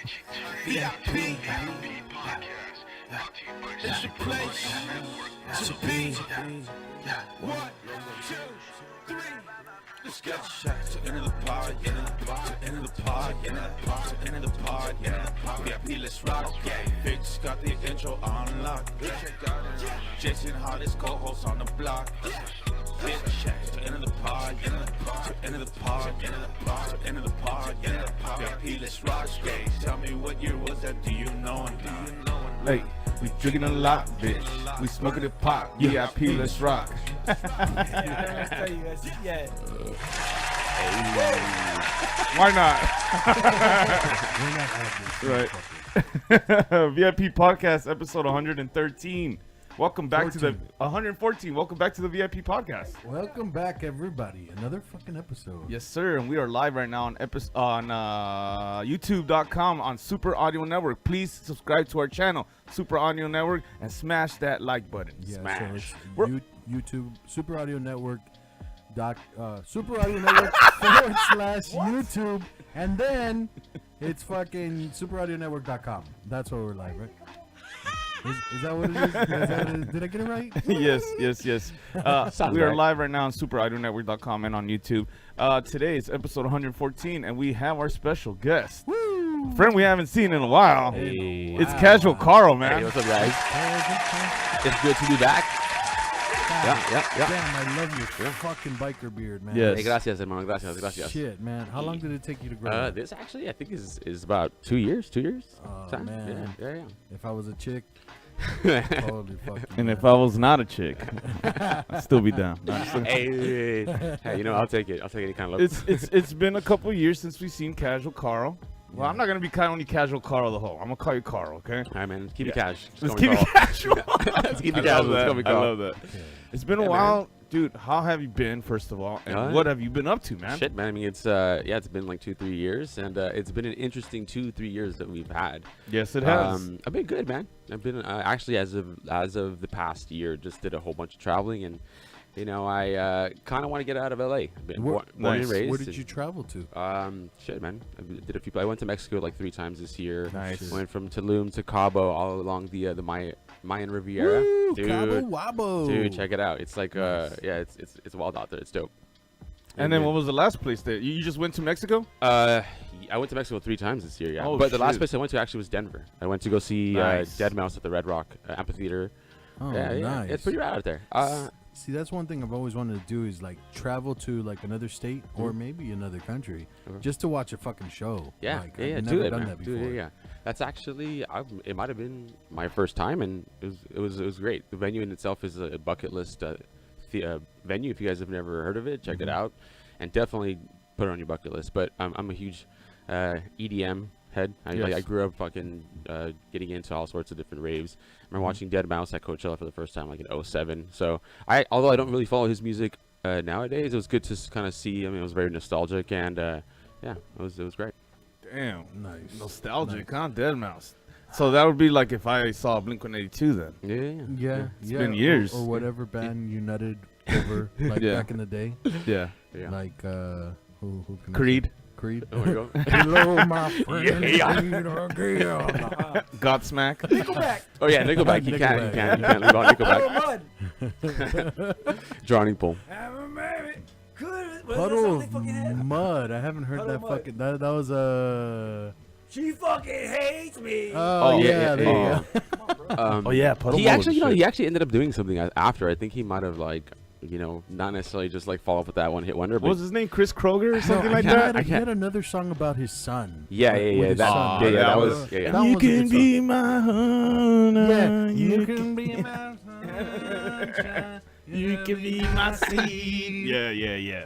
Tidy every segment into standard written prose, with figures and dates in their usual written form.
VIP. It's your place to be. 1, 2, 3. Let's go. To enter the pod, to enter the pod, to enter the pod, VIP, let's rock, yeah. Fix got the intro on lock. Jason, hottest co-host on the block. To enter the pod, to enter the pod, to enter the pod, VIP, let's rock, yeah. Tell me what year was that? Do you know it? Hey, we drinking a lot, bitch. We smoking the pot. VIP, let's rock. Why not? Right. VIP podcast episode 113. Welcome back to the 114. Welcome back to the VIP podcast. Welcome back, everybody. Another fucking episode. Yes, sir. And we are live right now on YouTube.com on Super Audio Network. Please subscribe to our channel, Super Audio Network, and smash that like button. Yeah, Smash. so YouTube, Super Audio Network. Super Audio Network /YouTube, and then it's fucking superaudionetwork.com. That's where we're live, right? Is that what it is? Did I get it right? Yes. We are live right now on superaudionetwork.com and on YouTube. Today is episode 114, and we have our special guest. Woo! Friend we haven't seen in a while. Hey. It's Casual Carl, man. Hey, what's up, guys? It's good to be back. Yeah. Damn, I love your fucking biker beard, man. Yes. Hey, gracias, hermano. Gracias. Shit, man. How long did it take you to grow? This actually, I think, is about 2 years. 2 years? Oh, Time? man. Yeah. If I was a chick, totally fucking. And if I was not a chick, I'd still be down. No, I'm just kidding. Hey, you know, I'll take it. I'll take any kind of look. It's been a couple years since we've seen Casual Carl. Well, I'm not gonna be calling you Casual Carl the whole. I'm gonna call you Carl, okay? All right, man. Keep it cash. Let's keep it casual. Let's keep I it love casual. Let's go, that. I love that. Okay. It's been a while, dude. How have you been, first of all, and what have you been up to, man? Shit, man. I mean, it's been like 2-3 years, and it's been an interesting 2-3 years that we've had. Yes, it has. I've been good, man. I've been actually as of the past year, just did a whole bunch of traveling, and you know, I kind of want to get out of LA. I've been born and raised. Where did you travel to? Shit, man. I did a few. I went to Mexico like 3 times this year. Nice. Went from Tulum to Cabo, all along the Mayan Riviera. Woo, Dude, Cabo Wabo. dude, check it out. It's like Nice. it's wild out there. It's dope. And then what was the last place that you just went to Mexico? I went to Mexico 3 times this year. Yeah, Oh, but the last shit. place I went to actually was Denver. I went to go see Nice. Dead Mouse at the Red Rock Amphitheater. Oh, yeah, nice. it's pretty rad out there. See, that's one thing I've always wanted to do is like travel to like another state or maybe another country just to watch a fucking show. Yeah, like, yeah, I've do never it, done man. that Do before. it, yeah. That's actually, it might have been my first time, and it was great. The venue in itself is a bucket list venue. If you guys have never heard of it, check it out, and definitely put it on your bucket list. But I'm a huge EDM head. I grew up fucking getting into all sorts of different raves. I remember watching Dead Mouse at Coachella for the first time, like in 2007. So although I don't really follow his music nowadays, it was good to kind of see. I mean, it was very nostalgic, and it was great. Damn, Nice. nostalgic, huh? Dead Mouse. So that would be like if I saw Blink-182 then. Yeah, It's been years. Or whatever band you nutted over like Yeah. back in the day. Yeah. Like who can I Creed. say? Creed. There we go. Hello, my friend. Yeah. Creed again. Godsmack. Nickelback. Oh yeah, Nickelback. You can't leave out Nickelback. Drowning Pool. Puddle of Mud. I haven't heard Puddle that of Mud. fucking. That was She fucking hates me. Oh yeah, there you go. Oh yeah, Puddle He Mud actually, was he shit. actually ended up doing something after. I think he might have not necessarily just like fall off with that one hit wonder. What But was his name? Chris Kroger or something I like can't- that? He had another song about his son. Yeah, with that his son. that was- was That You was a can good be my honey. Yeah, You can be my sunshine. You can be my seed. Yeah.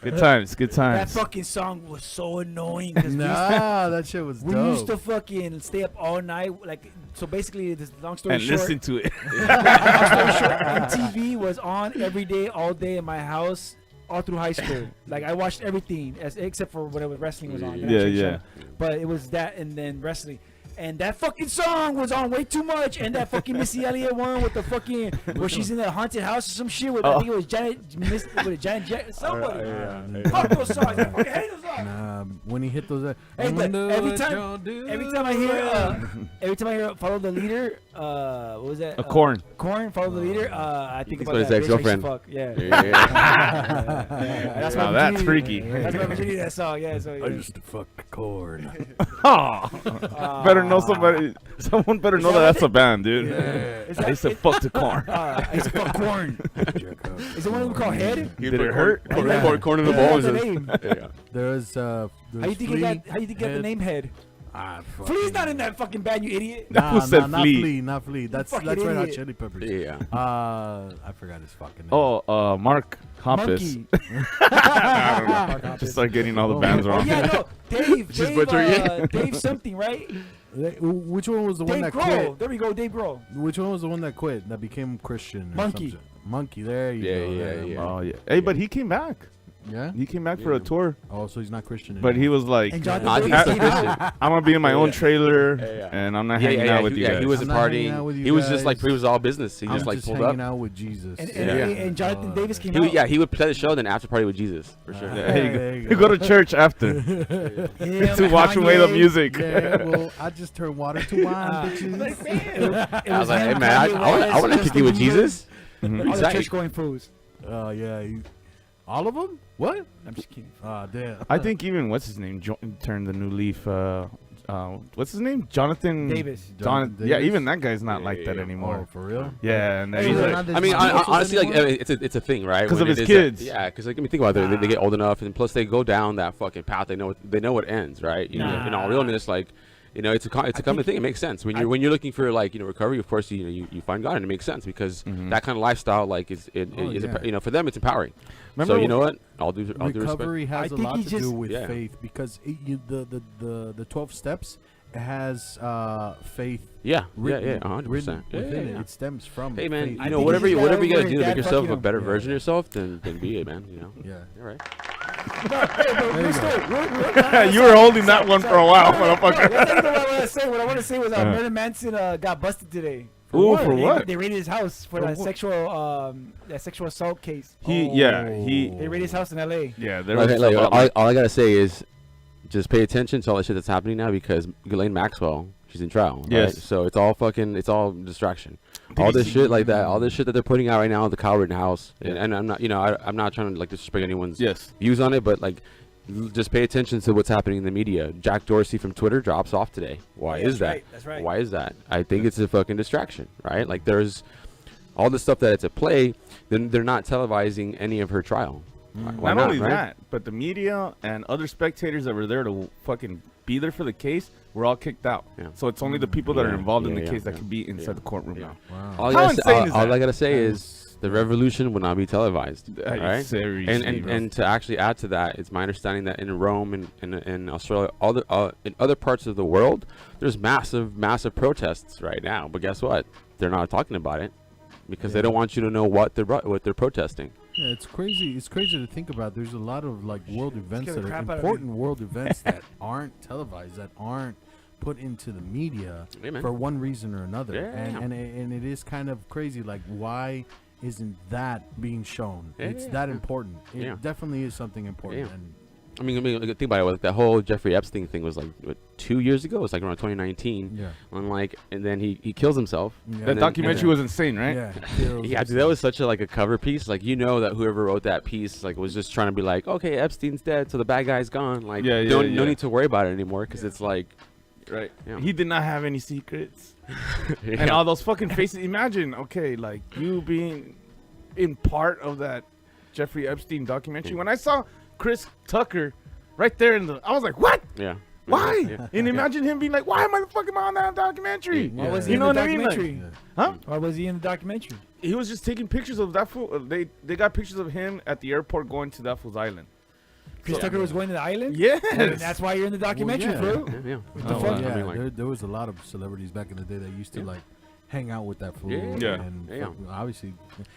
Good times. That fucking song was so annoying. 'Cause Nah, that shit was we dope. used to fucking stay up all night. Like, so basically, this long story And short, listen to it. MTV was on every day, all day in my house, all through high school. Like, I watched everything except for whatever wrestling was on. Yeah. But it was that and then wrestling. And that fucking song was on way too much. And that fucking Missy Elliott one with the fucking where she's in the haunted house or some shit with I think it was Janet Jackson. Somebody. Fuck those songs. I fucking hate those songs. When he hit those, Hey, I'ma look, do every what time- y'all do. Every time I hear follow the leader, what was that? A corn. Corn, follow the leader. I think He's about his that bitch I used to ex-girlfriend. fuck. Yeah. Yeah. That's Now my that's virginity. freaky. That's my virginity. That song. Yeah. So. I Yeah. used to fuck corn. Better know somebody. Someone better know that that's a band, dude. Is I that, used to fuck the corn. I used to fuck corn. Is it one of them called Head? Did it hurt? Corn in the Yeah, bowl. that's the name. Yeah. There's How you think you got? How you think you got the name Head? Flea's not in that fucking band, you idiot. That was said not Flea. Flea, not Flea. That's fucking Red Hot idiot. Chili Peppers. Yeah. I forgot his fucking name. Oh, Mark Hoppus. Monkey. Just start getting all the bands Oh wrong. yeah, no, Dave. Just Dave, butcher it. Dave something, right? Which one was the one Dave that Grohl. quit? There we go, Dave Grohl. Which one was the one that quit? That became Christian? Or Monkey. something? Monkey. There you Yeah, go. yeah, there. yeah. Oh yeah. Hey, but he came back. Yeah? He came back for a Yeah. tour, Oh, so he's not Christian but he anymore. was like, And Jonathan I think Davis he's came still out. Christian. "I'm gonna be in my own trailer, Yeah. and I'm not hanging out with you guys." He wasn't I'm not hanging partying. out with you He was just like guys. he was all business. He I'm just like just pulled hanging up. out with Jesus. And Jonathan Davis came He out. would, yeah, he would play the show, then after party with Jesus for sure. Yeah, There there you you go. go. You go to church after Him, to wash away the Kanye. music. Yeah, well, I just turned water to wine, bitches. Like, man, it I was like, him, hey man, I Kanye want to West, kick it with Justin Bieber, Jesus. All the Exactly. church going fools. Oh, yeah. All of them? What? I'm just kidding. Damn. I think even what's his name turned the new leaf. What's his name? Jonathan Davis. Jonathan. Davis? Yeah, even that guy's not Yeah, like yeah, that yeah. anymore. Oh, for real? Yeah, and then Hey, he's look, like, not I mean, Disney honestly, like anymore? it's a thing, right? 'Cause When of it his is kids. yeah, because like, I mean, think about it. They get old enough, and plus they go down that fucking path. They know what ends, right? You know, in all realness, like. You know, it's a common thing. It makes sense when you're looking for like recovery. Of course, you find God, and it makes sense because that kind of lifestyle, like, is yeah. for them, it's empowering. Remember So you know what? All due respect. Recovery has I a think lot he to just- do with Yeah. faith because the 12 steps has faith Yeah, written, yeah, 100%. written Yeah, within yeah. it. It stems from Hey man, faith. I you know think whatever he you just got gotta over do his to make dad yourself fucking a him. better Yeah. version of yourself, then be it, man. You know. Yeah. All right. you were holding that one for a while, motherfucker. That's not even what I want to say. What I want to say was Marilyn Manson got busted today. Ooh, for what? They raided his house for that what? sexual assault case. He They raided his house in L.A. yeah. There was Okay, like, about, all I gotta say is, just pay attention to all the shit that's happening now because Ghislaine Maxwell, she's in trial. Right? Yes. So it's all distraction. All this shit like that, all this shit that they're putting out right now, the Cow Rittenhouse, and I'm not, I'm not trying to like disrespect anyone's yes. views on it, but like, just pay attention to what's happening in the media. Jack Dorsey from Twitter drops off today. Why Yeah, is that's that? right, that's right. Why is that? I think it's a fucking distraction, right? Like there's all the stuff that it's at play. Then they're not televising any of her trial. Why Not only right? that, but the media and other spectators that were there to fucking be there for the case were all kicked out. Yeah. So it's only the people that are Yeah, involved in the yeah, case that yeah, can be inside yeah, the courtroom yeah. now. Wow. All How insane is all that? I gotta say is the revolution will not be televised. That All is right. seriously, bro. And to actually add to that, it's my understanding that in Rome and in Australia, in other parts of the world, there's massive protests right now. But guess what? They're not talking about it because they don't want you to know what they're protesting. Yeah, it's crazy. It's crazy to think about. There's a lot of like world events Scare the that are crap out of important world events that aren't televised, that aren't put into the media Hey, man. for one reason or another. Yeah. And it is kind of crazy. Like, why isn't that being shown? It's Yeah. that important. It Yeah. definitely is something important. Yeah. And I mean, think about it. Like that whole Jeffrey Epstein thing was like 2 years ago. It was like around 2019. yeah, And then he kills himself. yeah. That then- documentary and was insane, right? Yeah, Yeah, dude, that was such a cover piece. Like, that whoever wrote that piece like was just trying to be like, okay, Epstein's dead, so the bad guy's gone. Like, Yeah, yeah, no yeah. need to worry about it anymore because it's like, Right. Yeah. He did not have any secrets. yeah. And all those fucking faces. Imagine, okay, like you being in part of that Jeffrey Epstein documentary. When I saw Chris Tucker right there I was like, what? yeah. Why? Yeah. And imagine him being like, why am I fucking on that documentary? Why Yeah. was he You in know the what I mean? Like, documentary? huh? Why was he in the documentary? He was just taking pictures of that fool. They got pictures of him at the airport going to that fool's island. Chris Tucker was going to the island? Yes. And that's why you're in the documentary, yeah. bro. Yeah. the Oh, fuck? yeah, I mean, like, there was a lot of celebrities back in the day that used to Yeah. like hang out with that fool. Yeah. Yeah. And Yeah. fucking obviously,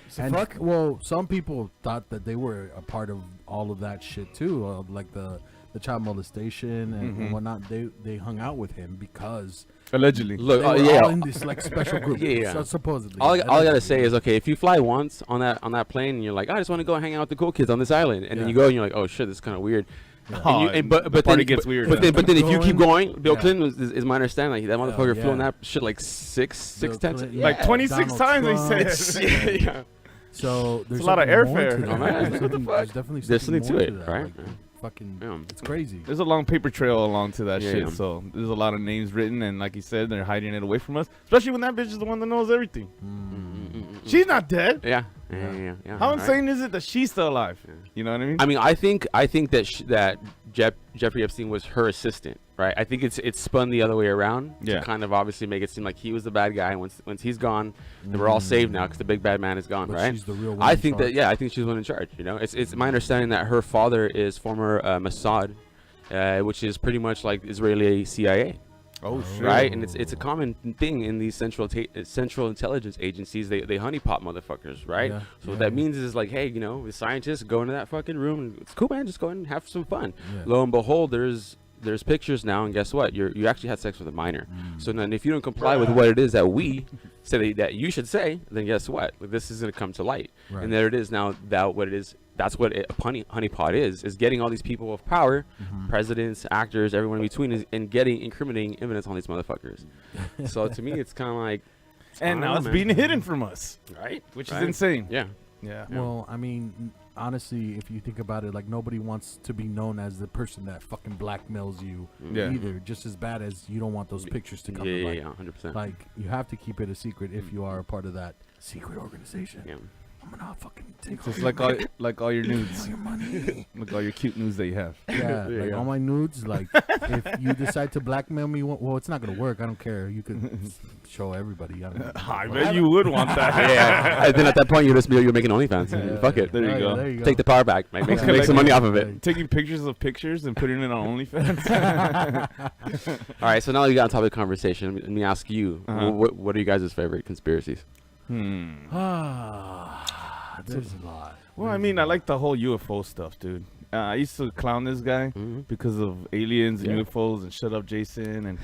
So and fuck. well, some people thought that they were a part of all of that shit too, like the child molestation and whatnot. They hung out with him because Allegedly. look, they were yeah. all in this like special group. Yeah. So supposedly. All I gotta Allegedly. say is, okay, if you fly once on that plane and you're like, I just want to go hang out with the cool kids on this island, and then Yeah. you go and you're like, oh shit, this is kind of weird. Oh, the party gets weird. But then if you keep going, Bill Yeah. Clinton is my understanding. Like that motherfucker yeah. flown that shit like six Bill times. Clinton, Like yeah. 26 Donald times they Trump. said. yeah. So there's a lot of something more airfare. to that. Oh, man. There's What the something- fuck? there's definitely There's something something more to it, that. right? Like, fucking, Yeah. it's crazy. There's a long paper trail along to that Yeah, shit. yeah. So there's a lot of names written, and like you said, they're hiding it away from us. Especially when that bitch is the one that knows everything. She's not dead. Yeah. How Right. insane is it that she's still alive? You know what I mean? I mean, I think that Jeffrey Epstein was her assistant, right? I think it's spun the other way around Yeah. to kind of obviously make it seem like he was the bad guy. And once he's gone, then we're all saved now because the big bad man is gone, But right? she's the real one I in think charge. I think she's the one in charge. You know, it's my understanding that her father is former Mossad, which is pretty much like Israeli CIA. oh shit! Right, and it's a common thing in these central intelligence agencies. They honeypot motherfuckers, right? Yeah, So what yeah. that means is like, hey, you know, the scientists go into that fucking room. And it's cool, man. Just go in and have some fun. Yeah. Lo and behold, there's pictures now, and guess what? You actually had sex with a minor. So then, if you don't comply with what it is that we say that you should say, then guess what? Like, this is gonna come to light, Right. and there it is now. That what it is. That's what a honeypot is getting all these people of power, presidents, actors, everyone in between, and getting incriminating evidence on these motherfuckers. So to me, it's kind of like, And now it's man. being hidden from us, right, which Right. is insane. Yeah, Yeah. Well, I mean, honestly, if you think about it, like nobody wants to be known as the person that fucking blackmails you Yeah. either. Just as bad as you don't want those pictures to come to light. 100%. Like you have to keep it a secret if you are a part of that secret organization. Yeah. I'm gonna fucking take Just all like all your nudes, your money. like all your cute nudes that you have. Yeah, Yeah, like yeah. all my nudes. Like if you decide to blackmail me, well, it's not gonna work. I don't care. You can show everybody. I don't I bet you would want that. yeah. And then at that point, you're making OnlyFans. Yeah. Fuck it. There you go. There you go. Take the power back, man. Make Yeah. make some money off of it. Taking pictures of pictures and putting it on OnlyFans. All right. So now that we got on topic of conversation, let me ask you, Uh-huh. what are you guys' favorite conspiracies? There's a lot. Well, I mean, I like the whole UFO stuff, dude. I used to clown this guy Mhm. because of aliens and Yeah. UFOs and shut up, Jason, and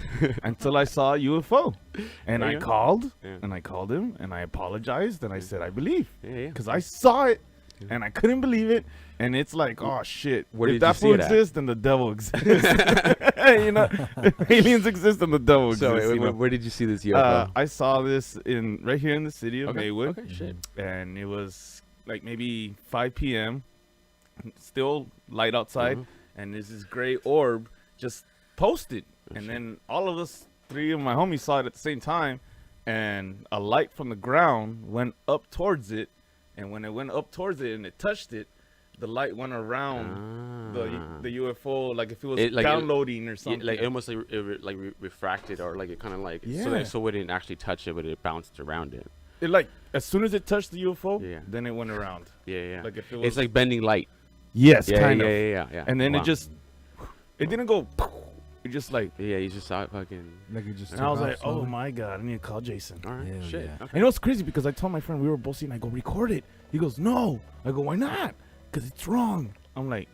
until I saw a UFO, and There I you go. called, Yeah. and I called him, and I apologized, and I said I believe, Yeah. because I saw it, and I couldn't believe it, and it's like, oh shit, Where if did that you see fool it at? exists, then the devil exists. You know, aliens exist, and the devil So exists. you know? where did you see this UFO? I saw this right here in the city of Okay. Maywood. Okay. Shit. And it was like maybe 5 p.m. Still light outside, Mhm. and there's this gray orb just posted, and then all of us, 3 of my homies, saw it at the same time, and a light from the ground went up towards it, and when it went up towards it and it touched it, the light went around the UFO, like if it was It- like it- downloading or Yeah, something. like almost like refracted, or like it kind of like Yeah. so it didn't actually touch it, but it bounced around it. It like as soon as it touched the UFO, Yeah. then it went around. Yeah. Like if it was It's like bending light. yes, Yeah, kind of. yeah. And then Wow. it didn't go. It just like, Yeah, you just saw it fucking. Like it just and I was took like, off oh slowly. my god, I need to call Jason. All right. Hell Shit. yeah. Okay. And it was crazy because I told my friend we were both seeing. I go record it. He goes no. I go why not? Because it's wrong. I'm like,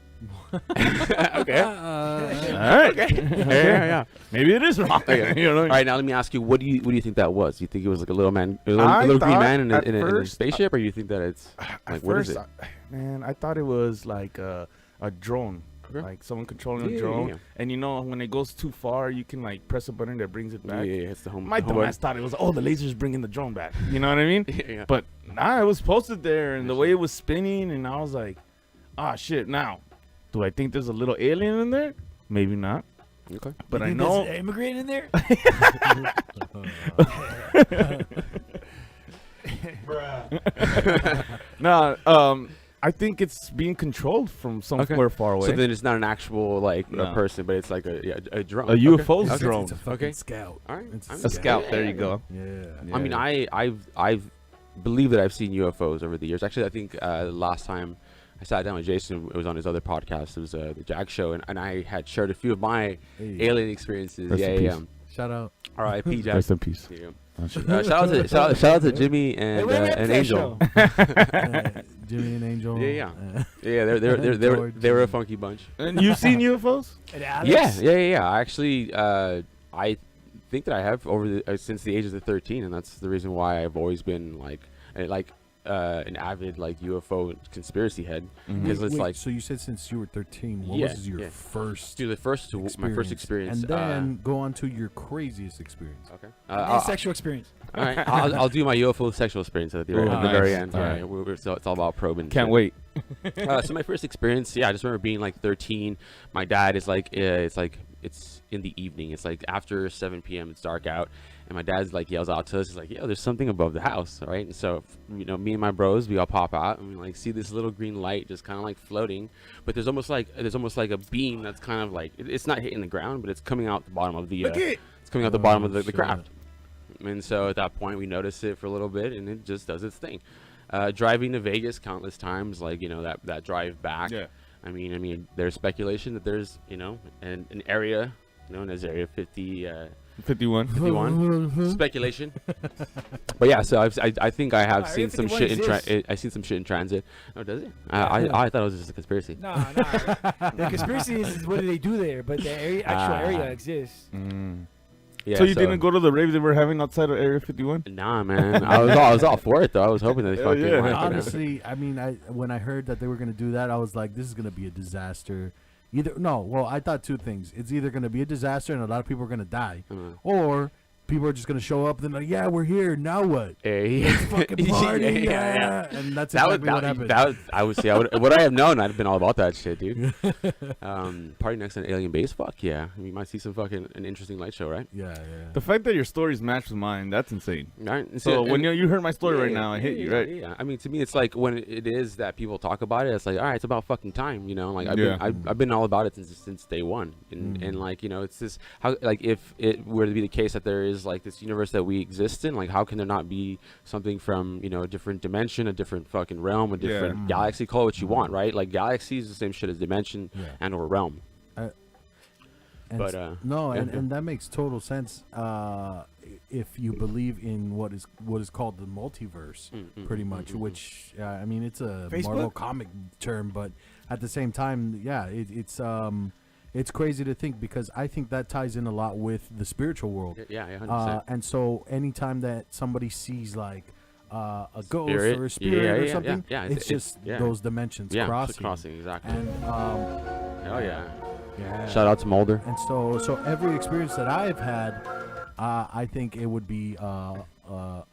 Okay. all right, Yeah. maybe it is wrong. Okay. You know what I All mean? right, now let me ask you, what do you think that was? You think it was like a little man, a I little green thought man at in a first- spaceship, or you think that it's At like what is first, it? man, I thought it was like a drone. Okay. Like someone controlling Yeah, a drone, yeah. and you know when it goes too far, you can like press a button that brings it Yeah, back. it's the home. My the home dumbass thought it was, oh, the laser's bringing the drone back. You know what I mean? yeah. But nah, it was posted there, and the way it was spinning, and I was like, ah, shit. Now, do I think there's a little alien in there? Maybe not. Okay. But You I think know. there's an immigrant in there. Nah, I think it's being controlled from somewhere far away. So then it's not an actual like No. a person, but it's like a drone. A UFO's Okay. drone. It's a fucking Okay. scout. All right. It's I'm- A scout. There you go. Yeah. Yeah. I mean, I've believe that I've seen UFOs over the years. Actually, I think the last time I sat down with Jason, it was on his other podcast. It was the Jack Show, and I had shared a few of my Hey, alien experiences. Rest in Yeah. peace. shout out. R.I.P. Jack. Rest in peace. Yeah. Oh, shit. Shout out to Jimmy and Angel. Jimmy and Angel. Yeah. uh, Yeah, they were a funky bunch. And you've seen UFOs? And Alex. Yeah. I actually, I think that I have over since the age of 13, and that's the reason why I've always been like an avid like UFO conspiracy head because it's Wait, like so you said since you were 13, what Yeah, was your yeah. first dude, my first experience, and then go on to your craziest experience. okay. And sexual experience. All right, I'll do my UFO sexual experience at the, Oh, at the nice. very end. All All right. right, so it's all about probing. Can't shit. wait. So my first experience, I just remember being like 13. My dad is like, it's in the evening. It's like after 7 p.m. It's dark out, and my dad's like yells out to us. He's like, "Yo, there's something above the house, right?" And so, me and my bros, we all pop out and we like see this little green light just kind of like floating, but there's almost like a beam that's kind of like it's not hitting the ground, but it's coming out the bottom of the. It's coming out the bottom of the shit. craft. And so at that point, we notice it for a little bit, and it just does its thing. Driving to Vegas countless times, like that drive back. Yeah. I mean, there's speculation that there's an area known as Area 51. 51. Speculation. But yeah, so I think I have Area seen some 51 shit exists. I seen some shit in transit. Oh, does it? I thought it was just a conspiracy. No. The conspiracy is what do they do there, but the actual area exists. Yeah, So you didn't go to the rave they were having outside of Area 51? Nah, man. I was all for it though. I was hoping that they Hell fucking yeah. like, Honestly, I mean, when I heard that they were gonna do that, I was like, this is gonna be a disaster. I thought two things. It's either gonna be a disaster and a lot of people are gonna die, or people are just gonna show up and they're like, yeah, we're here. Now what? Hey. Fucking party, yeah. And that's exactly what happened. Would I have known, I'd have been all about that shit, dude. Party next to an alien base, fuck yeah. We might see an interesting light show, right? Yeah. The fact that your stories match with mine, that's insane. Right. So when you heard my story right now, I hit you, right? Yeah. I mean, to me, it's like when it is that people talk about it, it's like, all right, it's about fucking time, Like I've been all about it since day one, and like it's this how like if it were to be the case that there is like this universe that we exist in, like how can there not be something from a different dimension, a different fucking realm, a different galaxy? Call it what you want, right? Like galaxy is the same shit as dimension and or realm. And that makes total sense if you believe in what is called the multiverse, pretty much. Which I mean, it's a Facebook? Marvel comic term, but at the same time, it's crazy to think, because I think that ties in a lot with the spiritual world. Yeah, 100%. And so anytime that somebody sees like a ghost Spirit. or a spirit or Yeah, something, yeah. it's just those dimensions crossing. Exactly. And Oh yeah. yeah. Shout out to Mulder. And so every experience that I've had, I think it would be a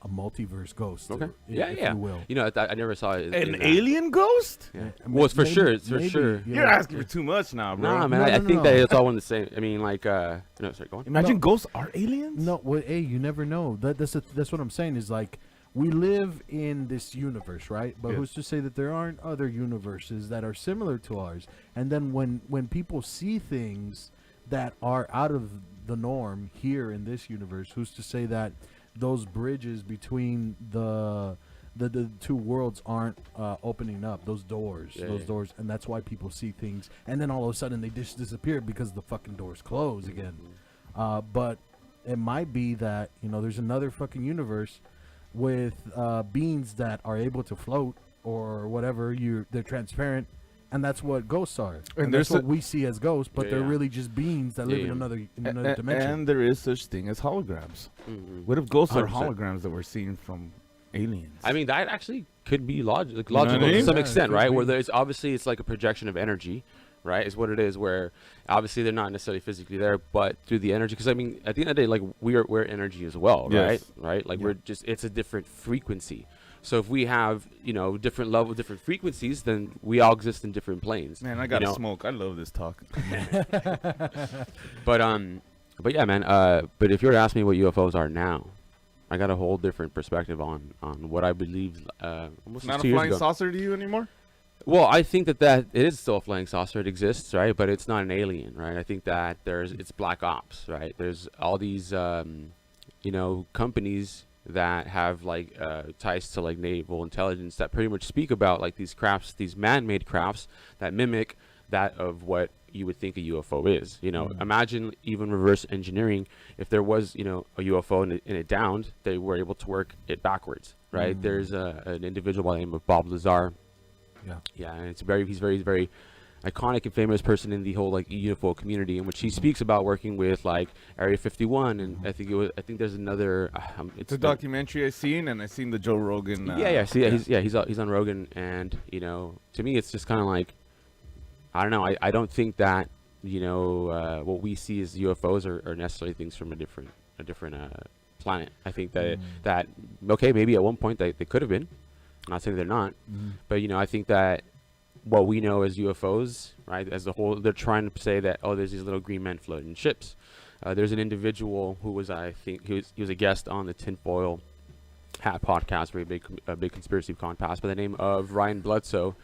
multiverse ghost. Okay. If you will. I never saw it. An alien ghost? Yeah. Well, it's for sure. It's for sure. yeah. You're asking for too much now, bro. Nah, man. No, I no, think no. that it's all one the same. I mean, like, no, sorry, go on. Imagine No. ghosts are aliens? No, well, hey, you never know. That's what I'm saying is like, we live in this universe, right? But Yeah. who's to say that there aren't other universes that are similar to ours? And then when people see things that are out of the norm here in this universe, who's to say that those bridges between the two worlds aren't opening up, those doors, doors, and that's why people see things, and then all of a sudden they just disappear because the fucking doors close again. But it might be that there's another fucking universe with beings that are able to float or whatever. They're transparent, and that's what ghosts are. And that's what we see as ghosts, but they're really just beings that live in another dimension. And there is such thing as holograms. What if ghosts are 100%. holograms that we're seeing from aliens? I mean, that actually could be logical what I mean? to some Yeah, extent, it right? could Where be. it's like a projection of energy, right? Is what it is. Where obviously they're not necessarily physically there, but through the energy. Because I mean, at the end of the day, like we're energy as well, Yes. right? Like Yeah. it's a different frequency. So if we have different different frequencies, then we all exist in different planes. Man, I gotta smoke. I love this talk. But yeah, man. But if you were to ask me what UFOs are now, I got a whole different perspective on what I believe. Almost Not 2 a years flying ago. saucer to you anymore? Well, I think that it is still a flying saucer. It exists, right? But it's not an alien, right? I think that it's black ops, right? There's all these, companies that have like ties to like naval intelligence that pretty much speak about like these crafts, these man-made crafts that mimic that of what you would think a UFO is. Imagine even reverse engineering. If there was, a UFO and it downed, they were able to work it backwards, right? There's an individual by the name of Bob Lazar. Yeah. Yeah, and he's very iconic and famous person in the whole like UFO community, in which he speaks about working with like Area 51, and I think there's another. It's a documentary I seen, and I seen the Joe Rogan. He's on Rogan, and to me it's just kind of like, I don't know. I don't think that what we see as UFOs are necessarily things from a different planet. I think that okay, maybe at one point they could have been. I'm not saying they're not, but I think that what we know as UFOs, right, as a whole, they're trying to say that there's these little green men floating in ships. There's an individual who was, I think, he was a guest on the Tinfoil Hat podcast, very big conspiracy podcast, by the name of Ryan Bledsoe.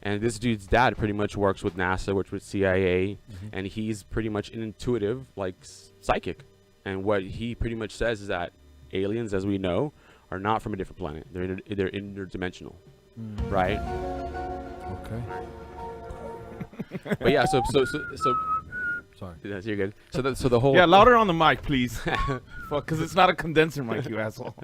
And this dude's dad pretty much works with NASA, works with CIA, and he's pretty much an intuitive, like, psychic. And what he pretty much says is that aliens, as we know, are not from a different planet. They're interdimensional, right? Okay. But yeah, so Sorry. yes, you're good. So the whole louder on the mic, please. Fuck, because it's not a condenser mic, you asshole.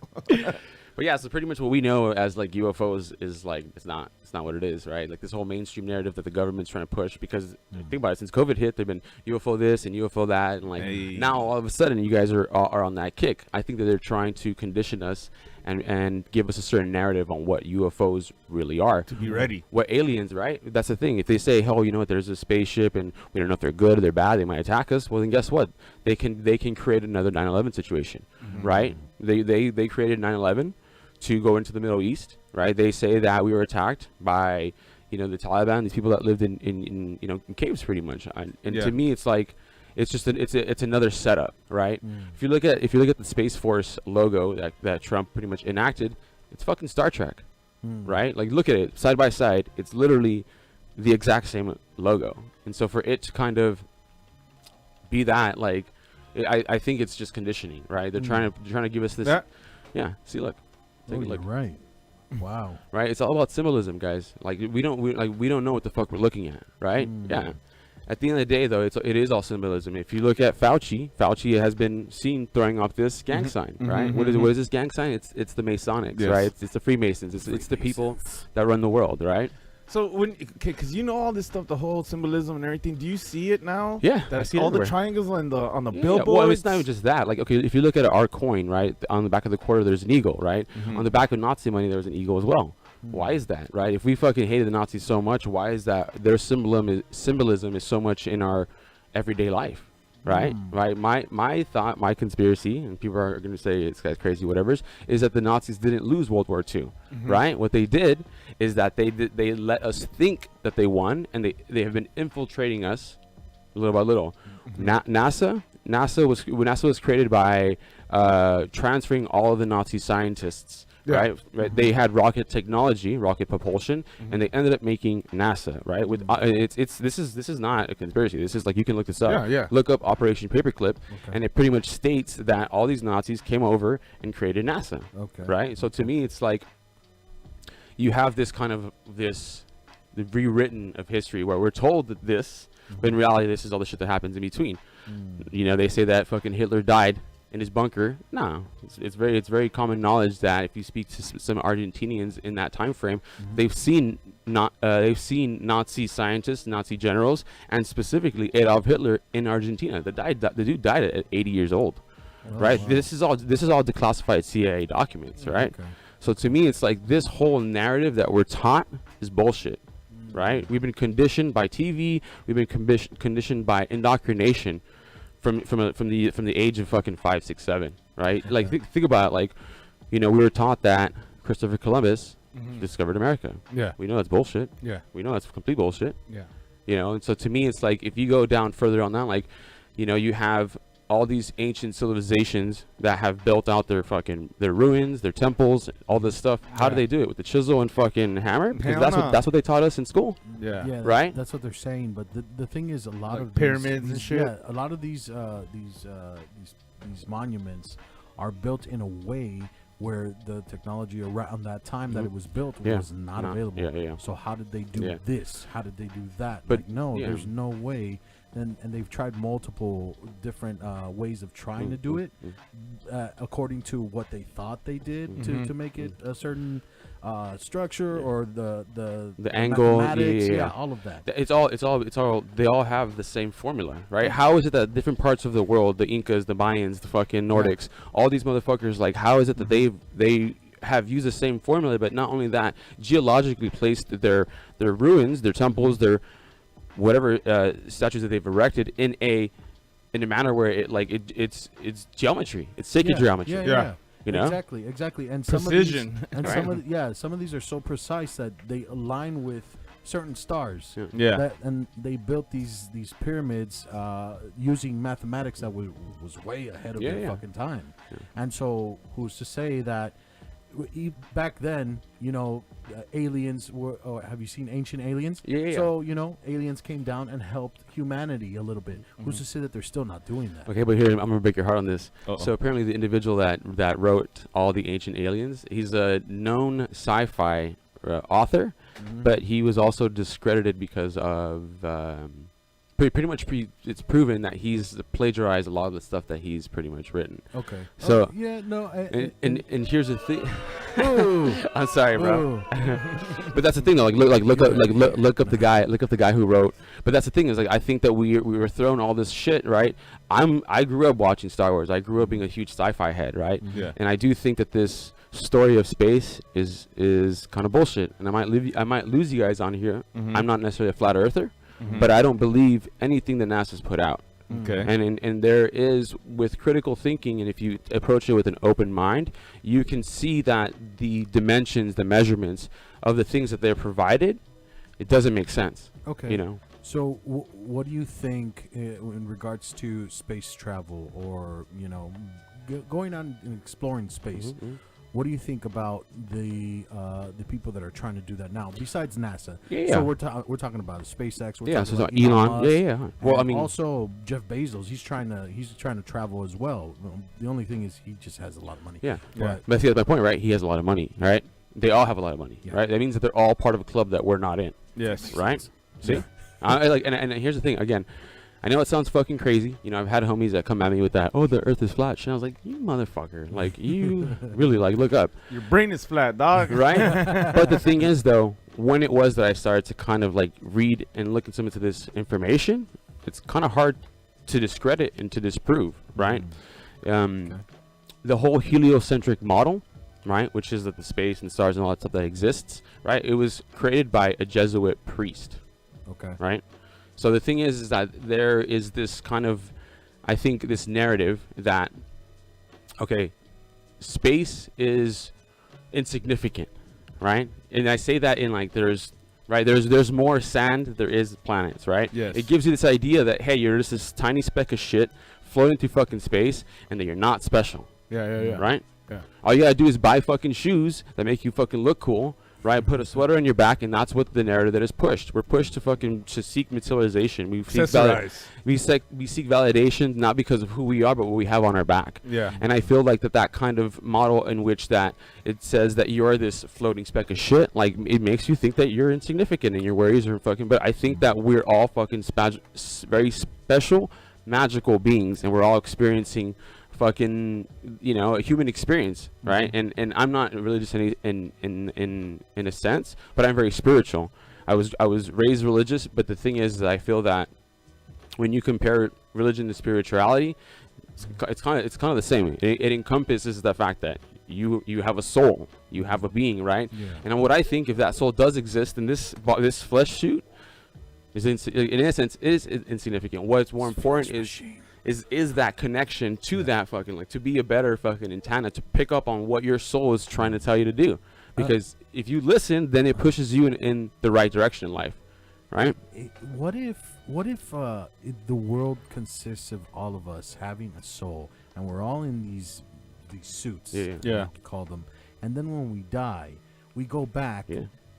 But yeah, so pretty much what we know as like UFOs is like it's not what it is, right? Like this whole mainstream narrative that the government's trying to push, because think about it, since COVID hit, they've been UFO this and UFO that, and like now all of a sudden you guys are on that kick. I think that they're trying to condition us and give us a certain narrative on what UFOs really are. To be ready. What aliens, right? That's the thing. If they say, "Oh, you know what? There's a spaceship, and we don't know if they're good or they're bad. They might attack us." Well, then guess what? They can create another 9/11 situation, right? They created 9/11 to go into the Middle East, right? They say that we were attacked by, the Taliban, these people that lived in caves, pretty much. And to me, it's like, it's just it's another setup, right? If you look at the Space Force logo that Trump pretty much enacted, it's fucking Star Trek, right? Like, look at it side by side. It's literally the exact same logo. And so for it to kind of be that, like, I think it's just conditioning, right? They're trying to give us this. Yeah. See, look. Take a look. You're right. Wow. Right. It's all about symbolism, guys. Like we don't know what the fuck we're looking at, right? Yeah. At the end of the day, though, it is all symbolism. If you look at Fauci has been seen throwing up this gang sign, right? What is this gang sign? It's the Masonics, right? It's the Freemasons. It's the people that run the world, right? So because you know all this stuff, the whole symbolism and everything, do you see it now? Yeah, I see all the triangles on the yeah, billboards. Well, it's not even just that. Like, okay, if you look at our coin, right, on the back of the quarter, there's an eagle, right? On the back of Nazi money, there's an eagle as well. Why is that, right? If we fucking hated the Nazis so much, why is that their symbolism is so much in our everyday life? Right, right. My thought, my conspiracy, and people are going to say it's crazy, whatever's, is that the Nazis didn't lose World War II. Right. What they did is that they let us think that they won, and they have been infiltrating us little by little. NASA was created by transferring all of the Nazi scientists. Right. They had rocket technology, rocket propulsion, and they ended up making NASA. Right. With this is not a conspiracy. This is like, you can look this up. Look up Operation Paperclip, and it pretty much states that all these Nazis came over and created NASA. Right. So to me, it's like you have this kind of the rewritten of history where we're told that this, but in reality, this is all the shit that happens in between. They say that fucking Hitler died in his bunker. No, it's very common knowledge that if you speak to some Argentinians in that time frame, they've seen Nazi scientists, Nazi generals, and specifically Adolf Hitler in Argentina. The dude died at 80 years old. Right. Wow. This is all declassified CIA documents. Right. So to me, it's like this whole narrative that we're taught is bullshit. Right. We've been conditioned by TV. We've been conditioned by indoctrination. From the age of fucking 5, 6, 7, right? Like think about it. Like, we were taught that Christopher Columbus discovered America. Yeah, we know that's bullshit. Yeah, we know that's complete bullshit. Yeah, and so to me, it's like if you go down further on that, like, you have all these ancient civilizations that have built out their ruins, their temples, all this stuff. How do they do it? With the chisel and fucking hammer? Because that's what they taught us in school. Yeah, right. That's what they're saying. But the thing is, a lot of pyramids and shit. Yeah, a lot of these monuments are built in a way where the technology around that time that it was built was not available. So how did they do this? How did they do that? But there's no way. And they've tried multiple different ways of trying to do it according to what they thought they did to make it a certain structure or the angle, mathematics, yeah. all of that. It's all. They all have the same formula, right? How is it that different parts of the world, the Incas, the Mayans, the fucking Nordics, all these motherfuckers, like, how is it that they have used the same formula, but not only that, geologically placed their ruins, their temples, their whatever statues that they've erected in a manner where it's geometry, it's sacred geometry. Yeah. You know? Exactly. And Precision. Some of these are so precise that they align with certain stars. Yeah. And they built these pyramids using mathematics that was way ahead of their fucking time. Yeah. And so who's to say that back then, aliens were, have you seen Ancient Aliens? Yeah. So, aliens came down and helped humanity a little bit. Who's to say that they're still not doing that? Okay, but here I'm gonna break your heart on this. Uh-oh. So apparently, the individual that wrote all the Ancient Aliens, he's a known sci-fi author, but he was also discredited because of pretty much it's proven that he's plagiarized a lot of the stuff that he's pretty much written. Okay. So and here's the thing. I'm sorry, bro. But that's the thing though. Look up the guy who wrote. But that's the thing is, like, I think that we were thrown all this shit, right? I grew up watching Star Wars. I grew up being a huge sci-fi head, right? Yeah. And I do think that this story of space is kind of bullshit. And I might lose you guys on here. I'm not necessarily a flat earther. But I don't believe anything that NASA's put out. Okay. And there is, with critical thinking, and if you approach it with an open mind, you can see that the dimensions, the measurements of the things that they're provided, it doesn't make sense. Okay. So what do you think in regards to space travel or, going on and exploring space? What do you think about the people that are trying to do that now, besides NASA? Yeah. So we're talking about SpaceX. We're talking so about Elon. Musk, Yeah. Well, I mean, also Jeff Bezos. He's trying to travel as well. The only thing is he just has a lot of money. Yeah. But But see, that's my point, right? He has a lot of money, right? They all have a lot of money, Yeah. right? That means that they're all part of a club that we're not in, Yes. right? See, and here's the thing. Again, I know it sounds fucking crazy. I've had homies that come at me with that. Oh, the Earth is flat. And I was like, you motherfucker! Like, you really look up, Your brain is flat, dog. right? But the thing is, though, when it was that I started to kind of like read and look into this information, it's kind of hard to discredit and to disprove, right? The whole heliocentric model, right, which is that the space and the stars and all that stuff that exists, right? It was created by a Jesuit priest, okay. right? So the thing is that there is this kind of, I think, this narrative that, okay, space is insignificant, right? And I say that in like there's more sand than there is planets, right? Yes. It gives you this idea that, hey, you're just this tiny speck of shit floating through fucking space, and that you're not special, Yeah. right? Yeah. All you gotta do is buy fucking shoes that make you fucking look cool, right? Put a sweater on your back, and that's what the narrative that is pushed. We're pushed to seek materialization. We seek we seek validation not because of who we are, but what we have on our back. Yeah. And I feel like that kind of model in which that it says that you're this floating speck of shit, like, it makes you think that you're insignificant and your worries are fucking. But I think that we're all fucking very special, magical beings, and we're all experiencing fucking a human experience, right? And I'm not religious in a sense, but I'm very spiritual. I was raised religious, but the thing is that I feel that when you compare religion to spirituality, it's kind of the same. It encompasses the fact that you have a soul, you have a being, right? Yeah. And what I think, if that soul does exist in this flesh suit, is in essence is insignificant. What's more important is that connection to that fucking, like, to be a better fucking antenna, to pick up on what your soul is trying to tell you to do. Because if you listen, then it pushes you in the right direction in life, right? What if the world consists of all of us having a soul, and we're all in these suits, Yeah. we call them, and then when we die, we go back,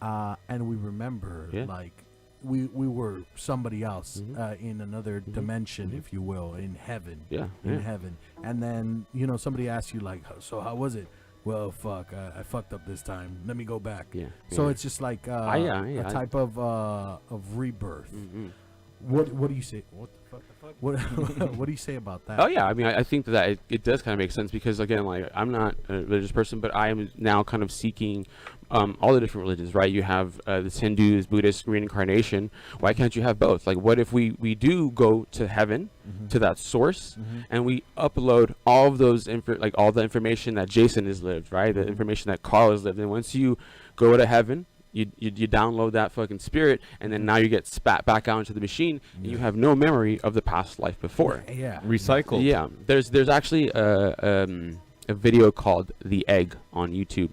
and we remember, like, we were somebody else in another dimension, if you will, in heaven. In heaven. And then, somebody asks you, like, so how was it? Well, fuck, I fucked up this time. Let me go back. So it's just like a type of rebirth. What do you say? What the fuck? What do you say about that? Oh yeah, I mean, I think that it does kind of make sense, because again, like, I'm not a religious person, but I am now kind of seeking all the different religions, right? You have this Hindus, Buddhist, reincarnation. Why can't you have both? Like, what if we do go to heaven, to that source, and we upload all of those like all the information that Jason has lived, right? The information that Carl has lived, and once you go to heaven, you download that fucking spirit, and then now you get spat back out into the machine, and you have no memory of the past life before. Yeah. Recycled. Yeah, there's actually a video called The Egg on YouTube.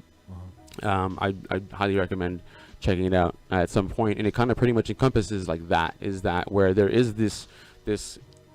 I highly recommend checking it out at some point, and it kind of pretty much encompasses like that, is that where there is this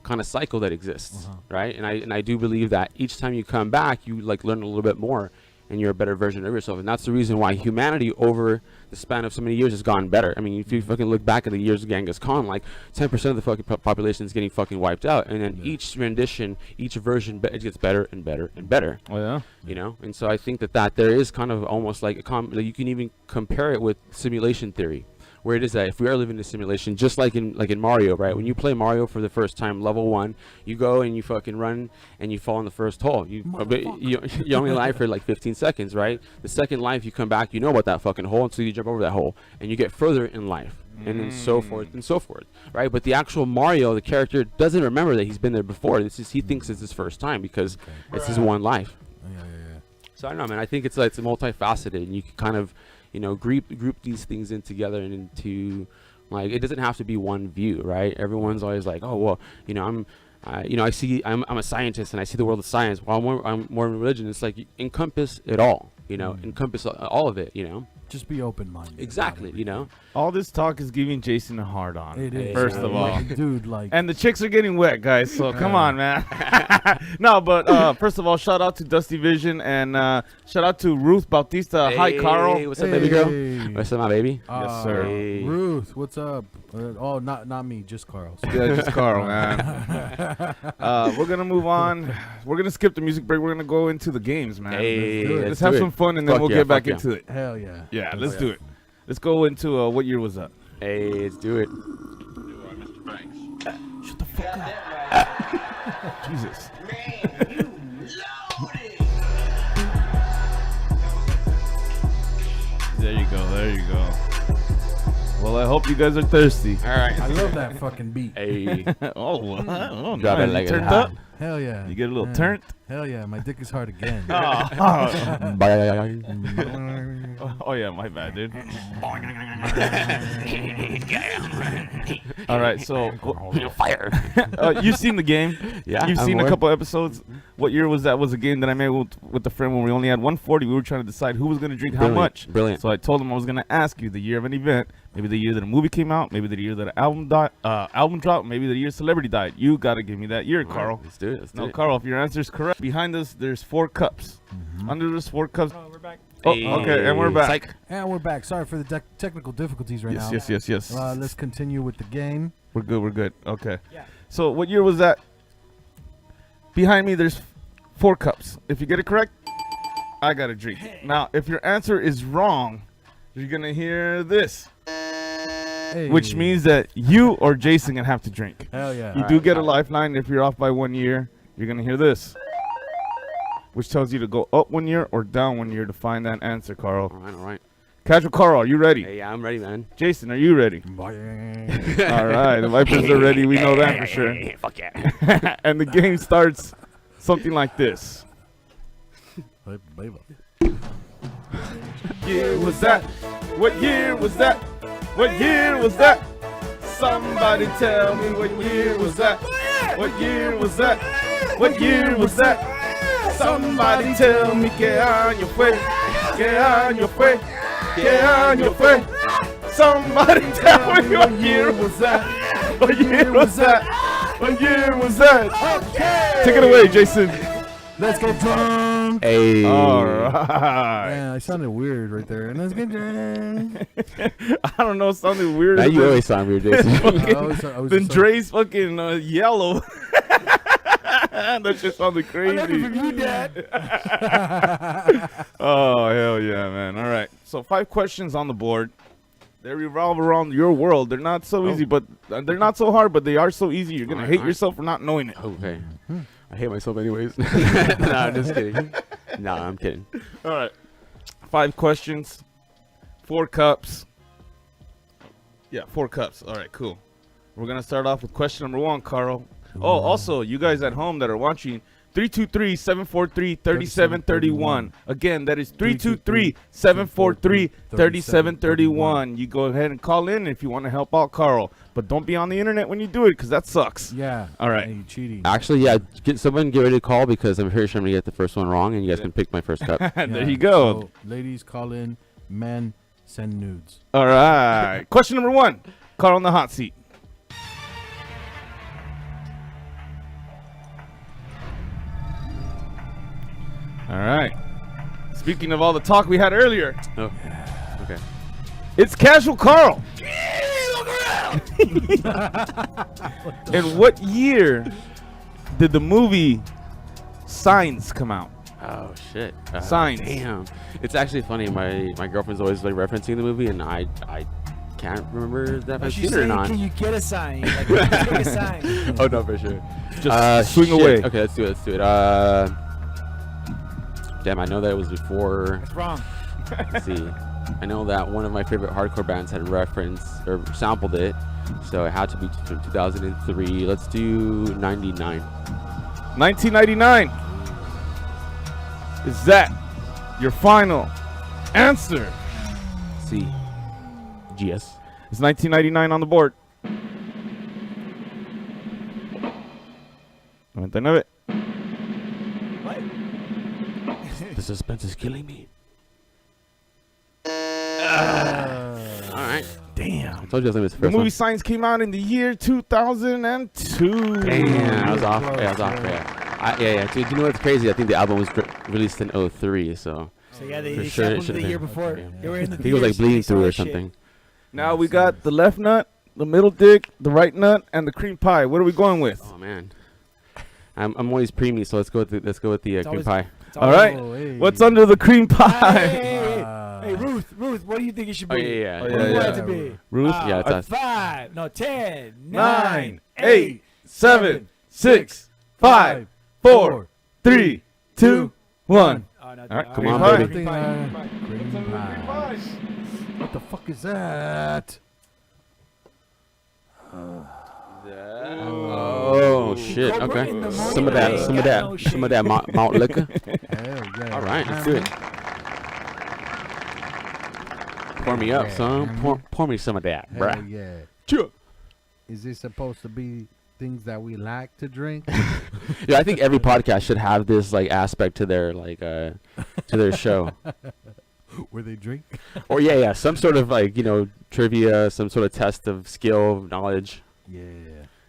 kind of cycle that exists, right? And I do believe that each time you come back, you like learn a little bit more, and you're a better version of yourself. And that's the reason why humanity over the span of so many years has gotten better. I mean, if you fucking look back at the years of Genghis Khan, like 10% of the fucking population is getting fucking wiped out. And then each rendition, each version, it gets better and better and better. Oh, yeah? You know? And so I think that there is kind of almost like like you can even compare it with simulation theory, where it is that if we are living in a simulation, just like in Mario, right? When you play Mario for the first time, level 1, you go and you fucking run and you fall in the first hole. You only live for like 15 seconds, right? The second life you come back, you know about that fucking hole, and so you jump over that hole and you get further in life, and then so forth and so forth, right? But the actual Mario, the character, doesn't remember that he's been there before. He thinks it's his first time because it's his one life. Yeah. So I don't know, man. I think it's multifaceted, and you can kind of, you know, group these things in together and into, like, it doesn't have to be one view, right? Everyone's always like, oh, well, you know, I'm a scientist and I see the world of science. Well, I'm more in religion. It's like, encompass it all, you know, encompass all of it, you know. Just be open-minded. Exactly, you know. All this talk is giving Jason a hard on. It is. First of all. Like, dude, like. And the chicks are getting wet, guys, so come on, man. No, but first of all, shout out to Dusty Vision, and shout out to Ruth Bautista. Hi, Carl. Hey, what's up, baby girl? Hey. What's up, my baby? Yes, sir. Hey. Ruth, what's up? Oh, not me, just Carl. Yeah, just Carl, man. We're going to move on. We're going to skip the music break. We're going to go into the games, man. Hey, let's have some fun, and then we'll get back into it. Hell yeah. Yeah, let's do it. Let's go into what year was that? Hey, let's do it. Shut the fuck up. Jesus. There you go. There you go. Well, I hope you guys are thirsty. All right. I love that fucking beat. Hey. Oh, what? Oh, Drop nice. it like You it's turned hot. up? Hell yeah. You get a little Yeah. turned? Hell yeah, my dick is hard again. Oh, yeah, my bad, dude. All right, so Fire. you've seen the game. Yeah. You've I'm seen a aware. couple episodes. What year was that? Was a game that I made with a friend when we only had 140. We were trying to decide who was going to drink how much. Brilliant. So I told him I was going to ask you the year of an event, maybe the year that a movie came out, maybe the year that an album dropped, maybe the year a celebrity died. You got to give me that year, All right, Carl. let's do it. Let's do No, it. Carl, if your answer is correct, behind us there's 4 cups. Under those 4 cups. Oh, we're back. Oh, Hey. okay, and we're back. Psych. And we're back. Sorry for the technical difficulties right now. Yes. Let's continue with the game. We're good. Okay. Yeah. So what year was that? Behind me there's 4 cups. If you get it correct, I got a drink. Now, if your answer is wrong, you're going to hear this, Hey. which means that you or Jason going to have to drink. Hell yeah. You do get a lifeline. If you're off by 1 year, you're going to hear this, which tells you to go up 1 year or down 1 year to find that answer, Carl. All right. Casual Carl, are you ready? Hey, I'm ready, man. Jason, are you ready? All right, the Vipers are ready. We know that for sure. Fuck yeah. And the game starts something like this. What Year was that? What year was that? What year was that? Somebody tell me what year was that? What year was that? What year was that? Somebody tell me, que año fue? Que año fue? Que año fue? Somebody tell me what year was that? What year was that? What year was that? Okay. Take it away, Jason. Let's get drunk. Hey. All right. Man, I sounded weird right there. And let's get drunk. I don't know, it sounded weird. Now you always sound weird, Jason. Then Dre's fucking yellow. That shit sounded crazy. you, Dad. Oh, hell yeah, man. All right. So 5 questions on the board. They revolve around your world. They're not so easy, but they're not so hard, but they are so easy. You're going to hate yourself for not knowing it. Okay. I hate myself anyways. Nah, I'm just kidding. Nah, I'm kidding. All right. 5 questions. 4 cups. Yeah, 4 cups. All right, cool. We're going to start off with question number 1, Carl. Oh, also, you guys at home that are watching, 323-743-3731. Again, that is 323-743-3731. You go ahead and call in if you want to help out Carl. But don't be on the internet when you do it, because that sucks. Yeah. All right. Hey, cheating. Actually, yeah, someone get ready to call because I'm pretty sure I'm going to get the first one wrong, and you guys can pick my first cup. There Yeah, you go. So, ladies, call in. Men, send nudes. All right. Question number 1. Carl on the hot seat. All right. Speaking of all the talk we had earlier, Oh, okay. it's Casual Carl. In what year did the movie Signs come out? Oh shit! Signs. Damn, it's actually funny. My girlfriend's always like referencing the movie, and I can't remember that if I've She's seen it or saying, not. can you get a sign? Like, take a sign. Oh no, for sure. Just swing shit. away. Okay, let's do it. Damn, I know that it was before. That's wrong. Let's see. I know that one of my favorite hardcore bands had referenced or sampled it, so it had to be from 2003. Let's do 99. 1999. Is that your final answer? C. GS. It's 1999 on the board. 99. What? The suspense is killing me. All right. Damn. I told you I was gonna miss the The first movie one. Signs came out in the year 2002. Damn, I was off. Yeah, I was off. Yeah. Dude, you know what's crazy? I think the album was released in 03, so So yeah, they for sure it sampled should the have year been. before. Yeah. They were in the I think it was like theaters, they bleeding saw through or that shit. something. Now we got the left nut, the middle dick, the right nut, and the cream pie. What are we going with? Oh man, I'm always preemie, so let's go with the cream always- pie. It's All right. Oh, hey. What's under the cream Hey, pie? hey, Ruth, what do you think it should be? Oh yeah. Oh, What yeah, do you want yeah. it to be? Ruth? Yeah, it's us. 5, no, 10, 9, 9, 8, 7, 6, 5, 4, 3, 2, 1. Oh, no, All right, come cream on, pie. baby. Cream pie, cream pie. Cream pie. What the fuck is that? Oh shit. Cobra Okay. in the morning, Some of I ain't got no that malt liquor. Hell yeah. All right, let's do it. Pour me up, son. Pour me some of that, Hell bruh. yeah. Sure. Is this supposed to be things that we like to drink? Yeah, I think every podcast should have this like aspect to their to their show. Where they drink? Or yeah, some sort of like, trivia, some sort of test of skill, knowledge. Yeah.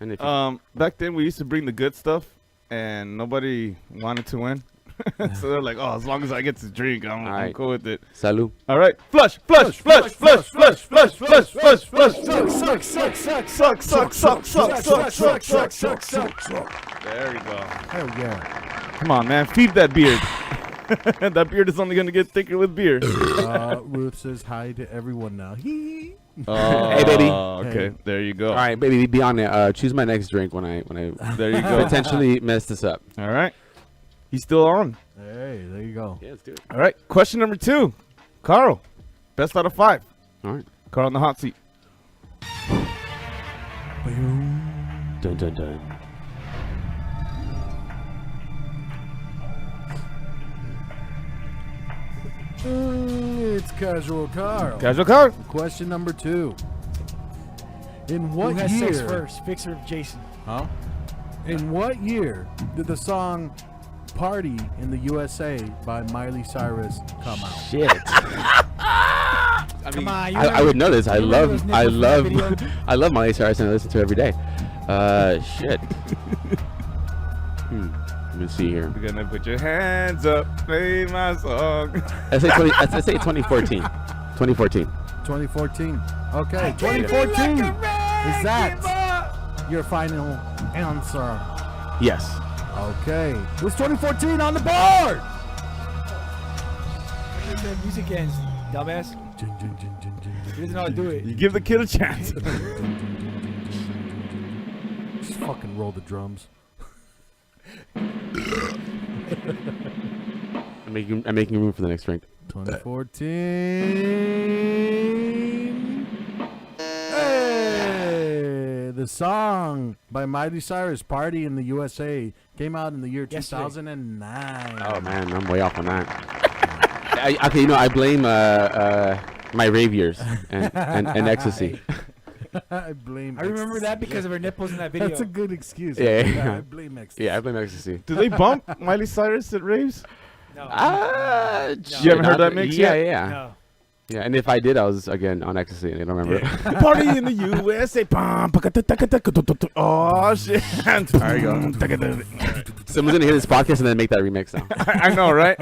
And if you, Back then we used to bring the good stuff, and nobody wanted to win. So they're like, oh, as long as I get to drink, I'm Alright. cool with it. salud. All right, flush, flush, flush, flush, flush, flush, flush, flush, flush, Suck, suck, suck, suck, suck, suck, suck, suck, suck, suck, suck, suck, suck. suck. There we go. Hell yeah. Come on, man, feed that beard. That beard is only gonna get thicker with beer. Ruth says hi to everyone now. Hee. Oh, Hey, baby. Okay, Hey. there you go. All right, baby, be on it. Choose my next drink when I There you go. potentially mess this up. All right, he's still on. Hey, there you go. Yeah, let's do it. All right, question number 2, Carl. Best out of 5. All right. Carl on the hot seat. Dun dun dun. It's Casual Carl. Casual Carl. Question number 2. In Who what has year? sex first, Fixer or Jason? Huh? In what year did the song "Party in the USA" by Miley Cyrus come out? Shit. Come on, you I would know this. I remember those love nipples from that video? I love Miley Cyrus and I listen to her every day. Shit. Let me see here. You're gonna put your hands up, play my song. Let's say 2014. 2014. 2014. Okay, 2014. Is that your final answer? Yes. Okay. What's 2014 on the board? The music ends, dumbass. He doesn't know how to do it. You give the kid a chance. Just fucking roll the drums. I'm making room for the next drink. 2014. Hey, the song by Miley Cyrus, "Party in the USA," came out in the year Yesterday. 2009. Oh man, I'm way off on that. Okay, you know, I blame my rave years and ecstasy. I blame. I remember that because of her nipples in that video. That's a good excuse. Yeah. I blame ecstasy. Yeah, I blame ecstasy. Do they bump Miley Cyrus at raves? No. You haven't heard that mix yeah, yet? Yeah, No. yeah. And if I did, I was again on ecstasy, and I don't remember. Party in the USA. Oh shit! There you go. Someone's gonna hear this podcast and then make that remix now. I know, right?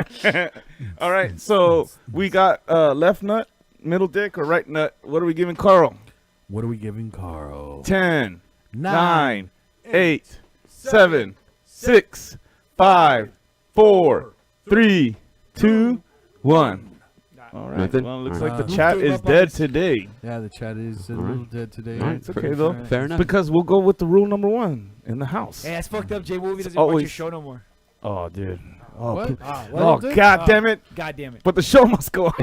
All right, so we got left nut, middle dick, or right nut. What are we giving Carl? What are we giving Carl? 10, 9, 8, 7, 6, 5, 4, 3, 2, 1. All right. Nothing? Well, it looks All like right. the chat is dead today. Yeah, the chat is a All right. little dead today. All right, It's okay though. Fair enough. Because we'll go with the rule number 1 in the house. Hey, that's fucked up. Jay Movie doesn't watch your always- show no more. Oh, dude. Oh, What? oh God damn it! God damn it. But the show must go on.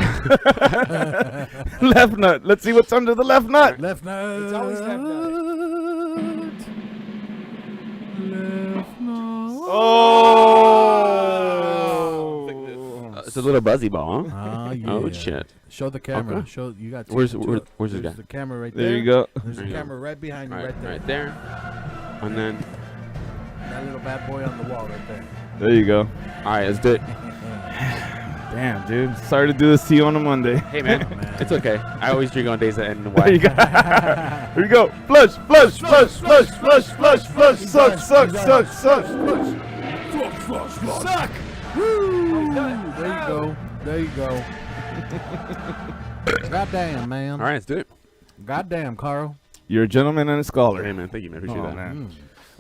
Left nut. Let's see what's under the left nut. Left nut. It's always left nut. Left nut. Oh. It's a little buzzy ball, huh? Ah, yeah. Oh shit. Show the camera. Okay. Show you got. Where's two- this there's guy? the camera right there. There you go. There's There the you go. camera right behind you, Right, right there. right there. And then, That little bad boy on the wall right there. There you go. all right, let's do it. Damn, dude. Sorry to do this to you on a Monday. Hey man, it's okay. I always drink on days that end in There you Y. go. Here we go. Flush, flush, flush, flush, flush, flush, flush. Suck, suck, suck, suck. Suck! There you go. There you go. Goddamn, man. All right, let's do it. Goddamn, Carl. You're a gentleman and a scholar. Hey man, thank you, man. Appreciate Oh, that. man.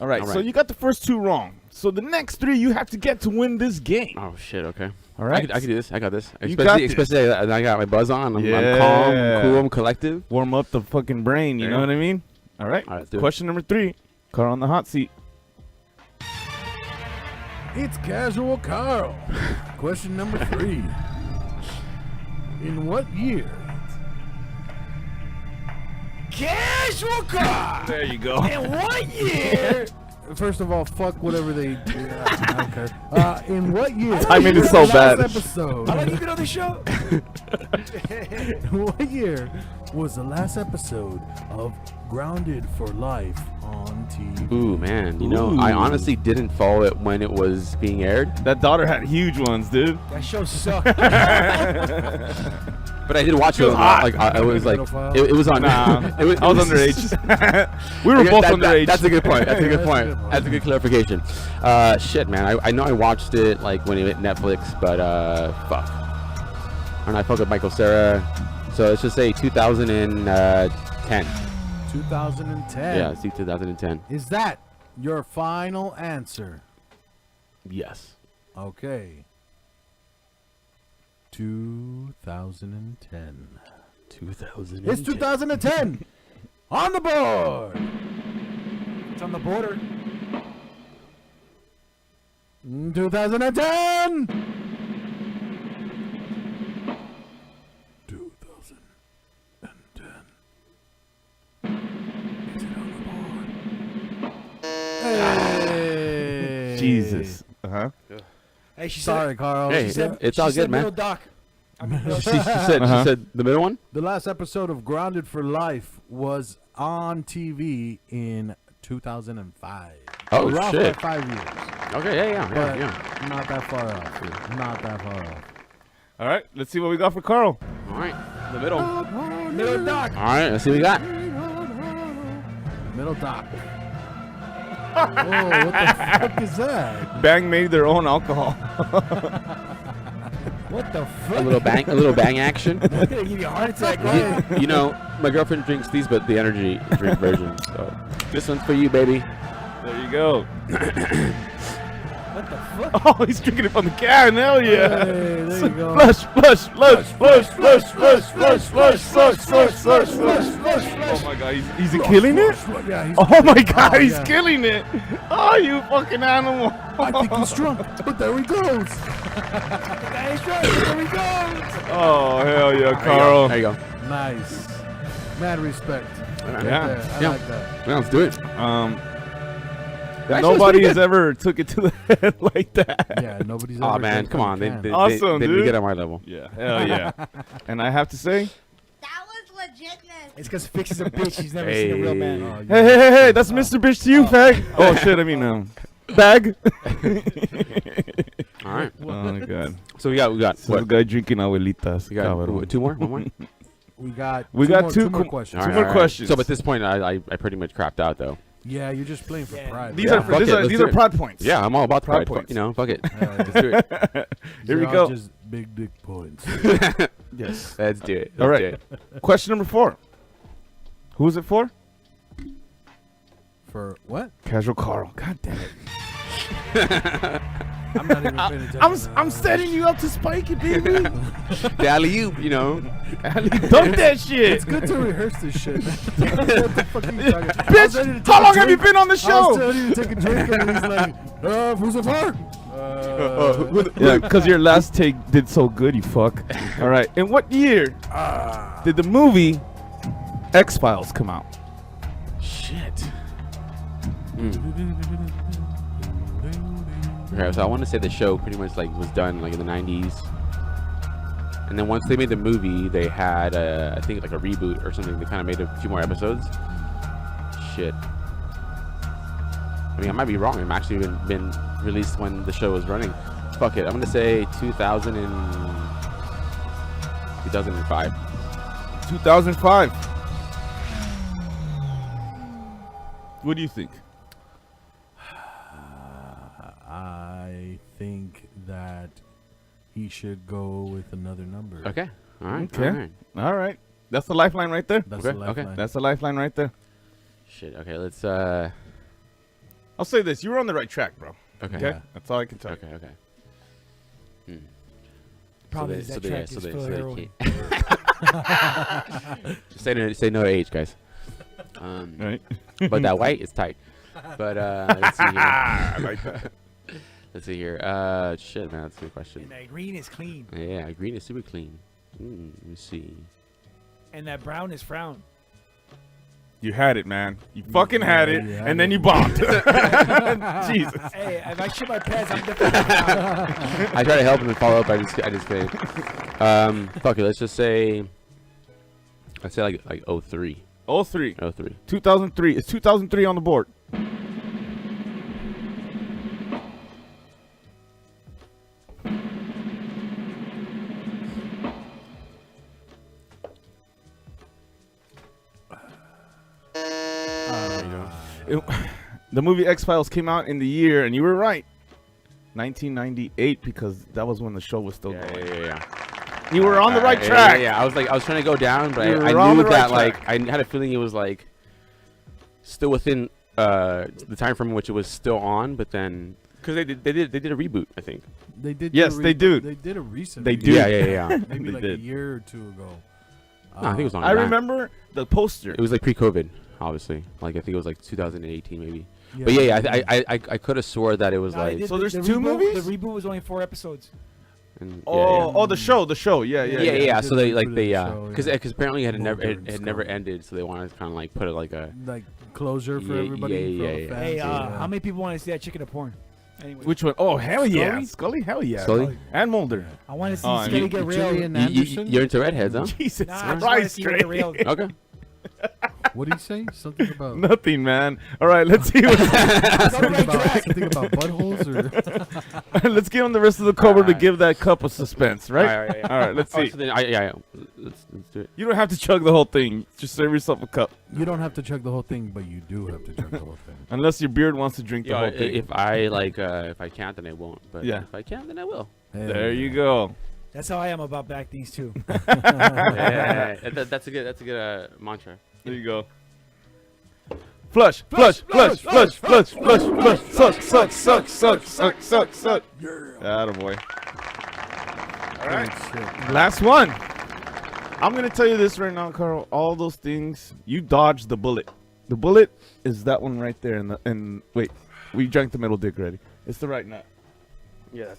All right, All so right. you got the first 2 wrong. So the next 3 you have to get to win this game. Oh shit. Okay. All I right. can do this. I got this. You got this. Especially that I got my buzz on. I'm Yeah. calm, I'm cool, I'm collective. Warm up the fucking brain. You There know you what I mean? All right. All right, let's do it. Question number 3. Carl on the hot seat. It's Casual Carl. Question number 3. In what year? Casual car! There you go. In what year? First of all, fuck whatever they do. I don't care. In what year? Timing is was so the bad. last episode? How long you been on the show? What year was the last episode of Grounded for Life on TV? Ooh man, you know, I Ooh. honestly didn't follow it when it was being aired, That daughter had huge ones, dude. That show sucked. but I did watch it. Like I was like, Pedophile? it was on. Nah, it was, I was underage. we were Okay, both that- underage. That's a good point. That's a good That's a point. good point. That's a good clarification. Shit, man. I know I watched it like when it hit Netflix, but fuck. And I fuck with Michael Cera, so let's just say 2010. 2010. Yeah, let's see 2010. Is that your final answer? Yes. Okay. 2010. 2010. It's 2010. On the board. It's on the border. 2010. 2010. Is it on the board? Hey. Jesus. Uh-huh. Hey, she Sorry, Carl. Hey, She said, it's she all said good, man. middle doc. I mean, middle She said Uh-huh. she said the middle one. The last episode of Grounded for Life was on TV in 2005. Oh, We're off shit. by 5 years. Okay, yeah. But Yeah. not that far off. Not that far off. All right, let's see what we got for Carl. All right, the middle. All middle doc. right, let's see what we got. Middle dock. Oh, what the fuck is that? Bang made their own alcohol. What the A fuck? little bang action. I'm gonna give you a heart attack. Go ahead. You know, my girlfriend drinks these, but the energy drink version. So this one's for you, baby. There you go. What the fuck? Oh, he's drinking it from the can. Hell yeah. Hey, there you go. Flush, flush, flush, flush, flush, flush, flush, flush, flush, flush, flush, flush. Oh my god, he's killing it? Yeah, he's Oh my god, he's yeah. killing it. Oh, you fucking animal. I think he's drunk, but there he goes. The guy is drunk. There we go. Oh, hell yeah, Carl. There you go. Nice. Mad respect. Right Yeah. there. I Yeah. like that. Yeah, let's do it. That nobody has ever took it to the head like that. Yeah, nobody's Oh ever man, done come on. They can. Awesome, didn't dude. get on my level. Yeah, hell yeah. And I have to say, That was legitness. It's because Fix is a bitch. He's never seen a real man. Oh, hey, hey, hey, hey, that's Mr. Bitch to you, fag. Oh, shit, I mean, bag. All right. Oh, my God. So we got So the what? guy drinking abuelitas. We got cabrón. two more. One more. We got two more co- questions. Two more questions. So, but at this point, I pretty much crapped out though. Yeah, you're just playing for Yeah. pride. These Yeah, are fuck these it, are let's these do are it. pride points. Yeah, I'm all about Pride pride. points. You know, fuck it. Let's do it. Here we go. Just big dick points. Yes. Let's do it. All Let's right. do it. Question number 4. Who is it for? For what? Casual Carl. God damn it. I'm not even paying attention. I'm setting you up to spike it, baby. The alley-oop, you know. Dump that shit. It's good to rehearse this shit. Man. What the fuck are you talking? I was ready to Bitch, take how a long have you drink. been on the I was show? telling you to take a drink, and he's like, "Who's it for?" Yeah, because your last take did so good, you fuck. All right. In what year did the movie X-Files come out? Shit. Okay, so I want to say the show pretty much like was done like in the 90s, and then once they made the movie, they had I think like a reboot or something. They kind of made a few more episodes. Shit. I mean, I might be wrong. It might actually been released when the show was running. Fuck it. I'm gonna say 2005. 2005. What do you think? I think that he should go with another number. Okay. All right. Okay. All right. All right. That's the lifeline right there. That's Okay, the okay. lifeline. That's the lifeline right there. Shit. Okay. Let's. I'll say this. You were on the right track, bro. Okay. Okay? That's all I can tell you. Okay. Okay. Problem is that track is full of heroin. Say no to age, guys. Right? But that white is tight. But let's see here. I like that. Let's see here. Shit, man, that's a good question. And that green is clean. Yeah, green is super clean. Let me see. And that brown is frown. You had it, man. You fucking had it, you had and then it. you bombed. Jesus. Hey, if I shit my pants, I'm definitely frown. I try to help him and follow up. I just failed. Fuck it. Let's say like 03. 03. 03. 2003. It's 2003 on the board. The movie X-Files came out in the year, and you were right, 1998, because that was when the show was still going. Yeah. You were on the right track. Yeah. I was trying to go down, but You I were on knew the right that like track. I had a feeling it was like still within the time frame in which it was still on, but then because they did a reboot, I think. They did. Yes, do a they do. They did a recent. They reboot. do. Yeah. Maybe They like did. a year or two ago. No, I think it was on. I remember the poster. It was like pre-COVID, obviously. Like I think it was like 2018 maybe. Yeah, But yeah, I could have swore that it was No, they like. did So there's the two reboot- movies? The reboot was only 4 episodes. And, oh, the show. Yeah. yeah. So they They like put it they in the show, because yeah. apparently it had never Mulder and it had never Scully. ended, so they wanted to kind of like put it like a. like closure for Yeah, everybody. yeah, for all the yeah. fans, Hey, yeah. how many people want to see that chicken at porn? Anyway, Which one? Oh, hell yeah. Scully? Scully? Hell yeah. Scully? And Mulder. I want to see Oh, Scully you- get real. Gillian You, Anderson? you're into redheads, huh? Jesus Nah, I just want to Christ, see her get Trey. real. Okay. What did he say? Something about Nothing, man. All right, let's see. something about buttholes or Let's give him the rest of the cover to give that cup of suspense, right? All right. All right, let's Oh, see. so then, yeah. Let's do it. You don't have to chug the whole thing. Just serve yourself a cup. you don't have to chug the whole thing, but you do have to chug the whole thing. Unless your beard wants to drink the Yeah, whole thing. if I like, if I can't, then I won't. But Yeah. if I can, then I will. There you go. That's how I am about back things too. Yeah, that's a good mantra. There you go. Flush, flush, flush, flush, flush, flush, flush, suck, suck, suck, suck, suck, suck, suck. Attaboy. All right. Last one. I'm going to tell you this right now, Carl. All those things, you dodged the bullet. The bullet is that one right there. Wait, we drank the middle dick already. It's the right nut. Yeah,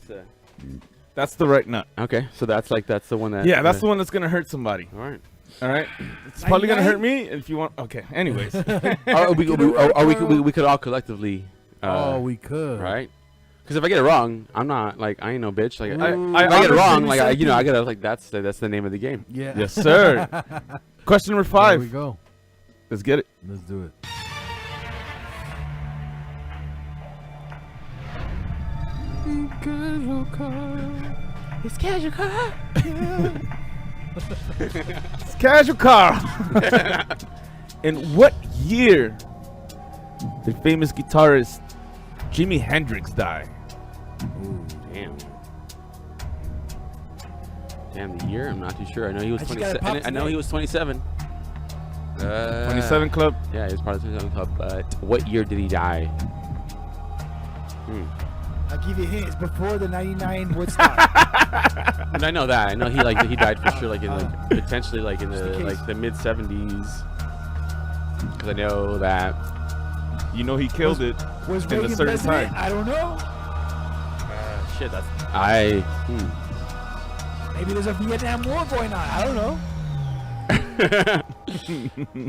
That's the right nut. okay. So that's the one that. Yeah, that's the one that's gonna hurt somebody. All right. All right. It's probably gonna hurt me if you want. Okay. Anyways. We could all collectively. we could. Right. Because if I get it wrong, I'm not like I ain't no bitch. Like Ooh. if I get it wrong, like I Second. gotta like that's the name of the game. Yeah. Yes, sir. Question number There we 5. go. Let's get it. Let's do it. It's casual car. It's Casual Carl. In what year did famous guitarist Jimi Hendrix die? Damn. Damn the year. I'm not too sure. I know he was I just got it 27. popped I know today. he was 27. 27 Club. Yeah, he was part of the 27 club. But what year did he die? I'll give you a hint. It's before the 99 Woodstock. And I know that. I know he died for sure. Like in like potentially like in the mid 70s. Because I know that. You know he killed it Was in a Reagan certain president? time. I don't know. Shit. That's Maybe there's a Vietnam War going on. I don't know.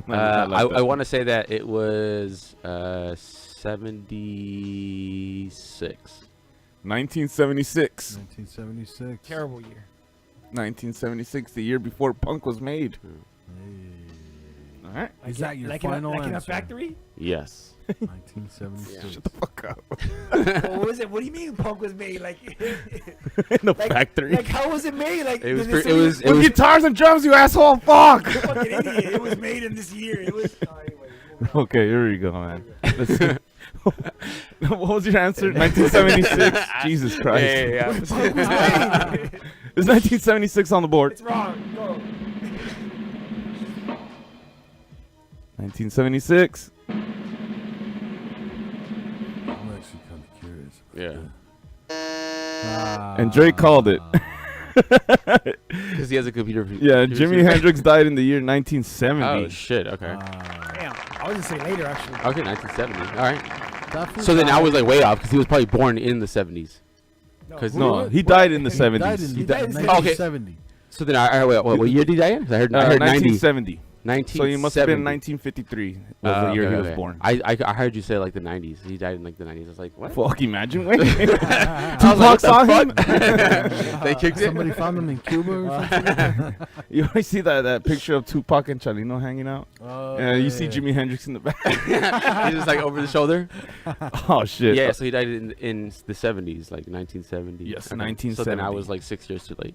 I want to say that it was 76. 1976. 1976. Terrible year. 1976, the year before punk was made. All right. Is that your like final in a answer? factory? Yes. 1976. Shut the fuck up. What was it? What do you mean punk was made? Like In the factory. Like how was it made? Like It was. did It was. It With was. guitars and drums, you asshole. Fuck. fucking idiot. It was made in this year. It was. Anyway, Okay, here we go, man. Let's see. What was your answer? 1976. Jesus Christ. Yeah. punk was made. Is 1976 on the board? It's wrong. Go. 1976. I'm actually kind of curious. Yeah. And Drake called it. Because he has a computer. Yeah, Jimi Hendrix died in the year 1970. Oh shit. Okay. Damn. I was gonna say later actually. Okay, 1970. All right. Definitely So then I died- was like way off because he was probably born in the 70s. 'Cause No, What? he died in the He died in 70s. He died in 1970. So then what year did he die in? 'Cause I heard 90. 1970. 1970. So he must have been 1953 was the year he was born. I heard you say like the 90s. He died in like the 90s. I was like, what? Fuck, imagine. Wait. I was like, Tupac what saw the him? fuck? They kicked it. Somebody found them in Cuba or something. You always see that picture of Tupac and Chalino hanging out? Yeah, you see Jimi Hendrix in the back. He's just like over the shoulder. Oh, shit. Yeah, so he died in the 70s, like 1970. Yes, Okay. 1970. So then I was like 6 years too late.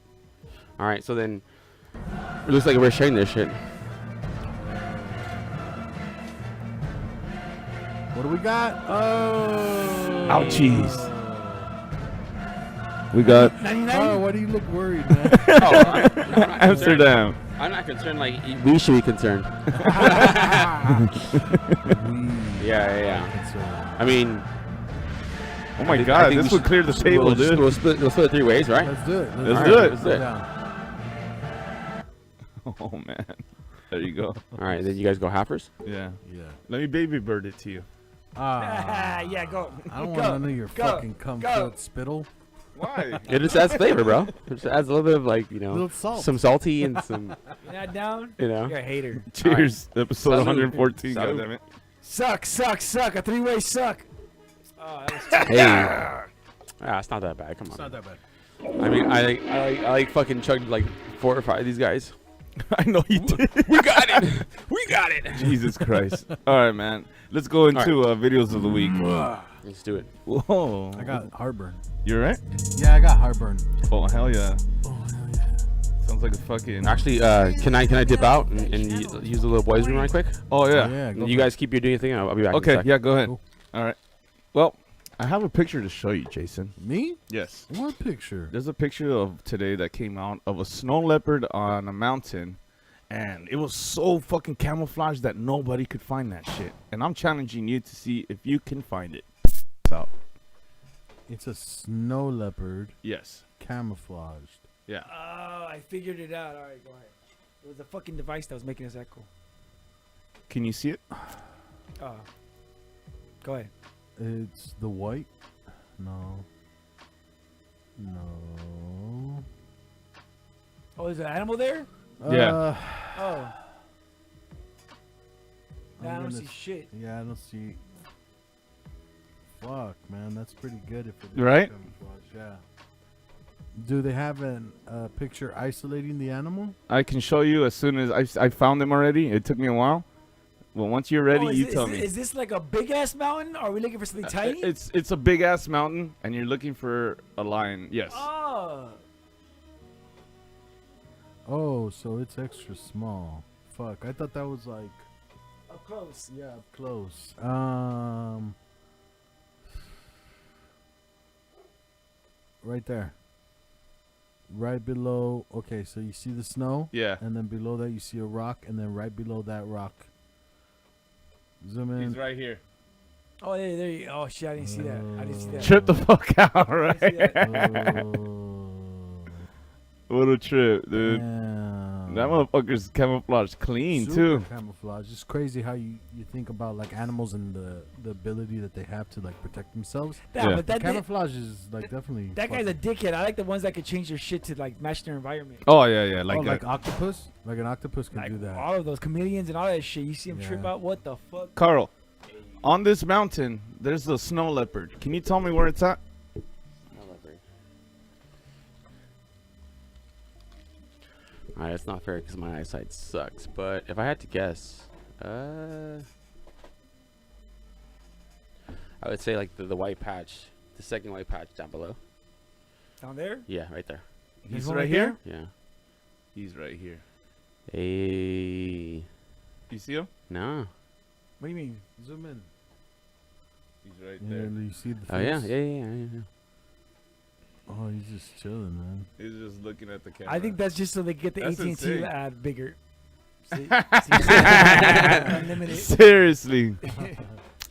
All right, so then it looks like we're sharing this shit. What do we got? Oh. Ouchies. We got Oh, 99. why do you look worried, man? Amsterdam. I'm not concerned. Like we should be concerned. Yeah. I mean, Oh my I god, think this we would clear the should- table, we'll, dude. We'll split it 3 ways, right? Let's do it. Let's All do right, it. let's Do it. down. Oh man. There you go. All right, then you guys go halfers. Yeah. Yeah. Let me baby bird it to you. Yeah, go. I don't Go. want none of your Go. fucking cum Go. filled spittle. Why? It just adds flavor, bro. It just adds a little bit of like Little salt. some salty and some You're not down? you know. You're a hater. Cheers. Episode Salud. 114. Salud. Goddammit. Suck. A 3-way suck. Oh, that was Hey, it's not that bad. Come on. It's not that bad. I mean, I like fucking chugged like 4 or 5 of these guys. I know you did. We got it. We got it. Jesus Christ. All right, man. Let's go into videos of the week. Let's do it. Whoa. I got heartburn. You right? Yeah, I got heartburn. Oh, hell yeah. Oh, hell yeah. Sounds like a fucking... Actually, can I dip out and use the little boys' room right quick? Oh, yeah. Yeah, go You for guys keep your doing thing. I'll be back. in a Okay, sec. yeah, go ahead. Cool. All right. Well, I have a picture to show you, Jason. it. Me? Yes. What picture? There's a picture of today that came out of a snow leopard on a mountain, and it was so fucking camouflaged that nobody could find that shit. And I'm challenging you to see if you can find it. So, It's a snow leopard yes. camouflaged. Yeah. Oh, I figured it out. All right, go ahead. It was a fucking device that was making us echo. Can you see it? Go ahead. It's the white. No. No. Oh, is there an animal there? Yeah. Oh. Nah, I I'm don't gonna see shit. Yeah, I don't see. Fuck, man, that's pretty good if it is Right? camouflage. Yeah. Do they have a picture isolating the animal? I can show you as soon as I found them already. It took me a while. Well, once you're ready, Oh, you tell me. Is this like a big ass mountain? Or are we looking for something tiny? It's a big ass mountain, and you're looking for a lion. Yes. Oh. Oh, so it's extra small. Fuck, I thought that was like Up close. yeah, up close. Right there. Right below. Okay, so you see the snow, Yeah. and then below that you see a rock, and then right below that rock. Zoom in. He's right here. Oh, there you. Oh shit! I didn't see that. I didn't see that. Trip the fuck out, I didn't see right? that. Oh, What a trip, dude. damn. That motherfucker's camouflage clean, Super too. camouflage. It's crazy how you think about like animals and the ability that they have to like protect themselves. Yeah, Yeah. but that Camouflage is like definitely. that guy's a fucking- dickhead. I like the ones that can change their shit to like match their environment. Oh, yeah. Like, oh, like octopus. Like an octopus can Like do that. all of those chameleons and all that shit. You see them trip Yeah. out. What the fuck? Carl, on this mountain, there's a snow leopard. Can you tell me where it's at? Alright, it's not fair because my eyesight sucks. But if I had to guess, I would say like the white patch, the second white patch down below. Down there? Yeah, right there. He's one right right here? Yeah. He's right here. Hey. You see him? No. What do you mean? Zoom in. He's right Yeah, you see the face? Oh yeah, yeah. Oh, he's just chilling, man. He's just looking at the camera. I think that's just so they get the That's AT&T insane. ad bigger. See? Unlimited. Seriously.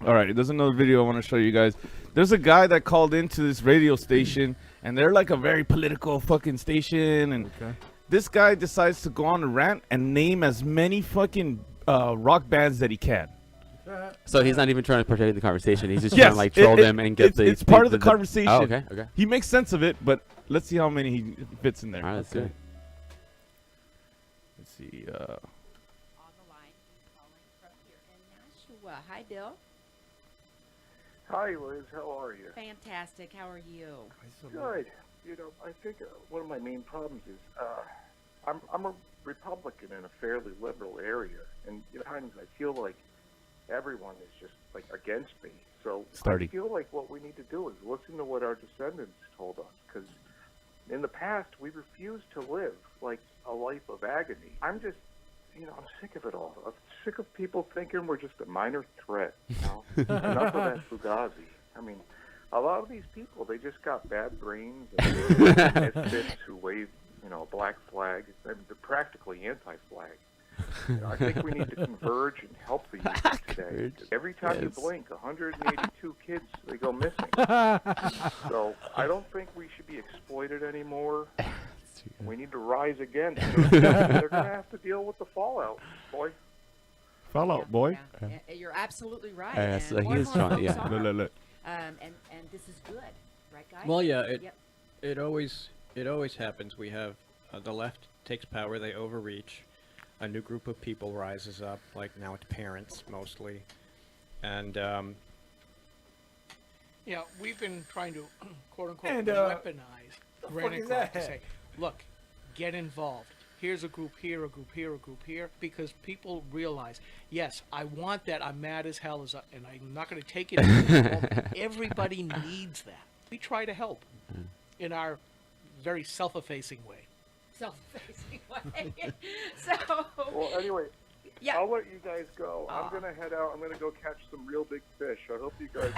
All right, there's another video I want to show you guys. There's a guy that called into this radio station, and they're like a very political fucking station, and Okay. this guy decides to go on a rant and name as many fucking rock bands that he can. So he's not even trying to participate in the conversation. He's just Yes, trying to like troll them and get it's part of the conversation. Oh, okay, okay. He makes sense of it, but let's see how many he fits in there. All right, let's do it. Let's see. On the line, he's calling from here in Nashua. Hi, Bill. Hi, Liz. How are you? Fantastic. How are you? Good. You know, I think one of my main problems is I'm a Republican in a fairly liberal area, and at times I feel like everyone is just like against me. So Starting. I feel like what we need to do is listen to what our descendants told us, because in the past we refused to live like a life of agony. I'm just, I'm sick of it all. I'm sick of people thinking we're just a minor threat. Enough of that fugazi. I mean, a lot of these people, they just got bad brains and they're misfits who wave, a black flag. I mean, they're practically anti-flag. I think we need to converge and help the youth today. Every time you blink, 182 kids, they go missing. So I don't think we should be exploited anymore. We need to rise again. They're going to have to deal with the fallout, boy. Fallout, boy. Yeah, you're absolutely right. Yeah, so and he more is and more trying- yeah. folks are. Look. And this is good, right, guys? Well, yeah, Yep. it always happens. We have the left takes power, they overreach. A new group of people rises up, like now it's parents mostly, and we've been trying to quote unquote And, weaponize fuck Granite is Club to that? say, look, get involved. Here's a group here, a group here, a group here, because people realize, yes, I want that. I'm mad as hell, and I'm not going to take it. Everybody needs that. We try to help in our very self-effacing way. Self-facing way. So, Well, anyway, yeah. I'll let you guys go. I'm going to head out. I'm going to go catch some real big fish. I hope you guys...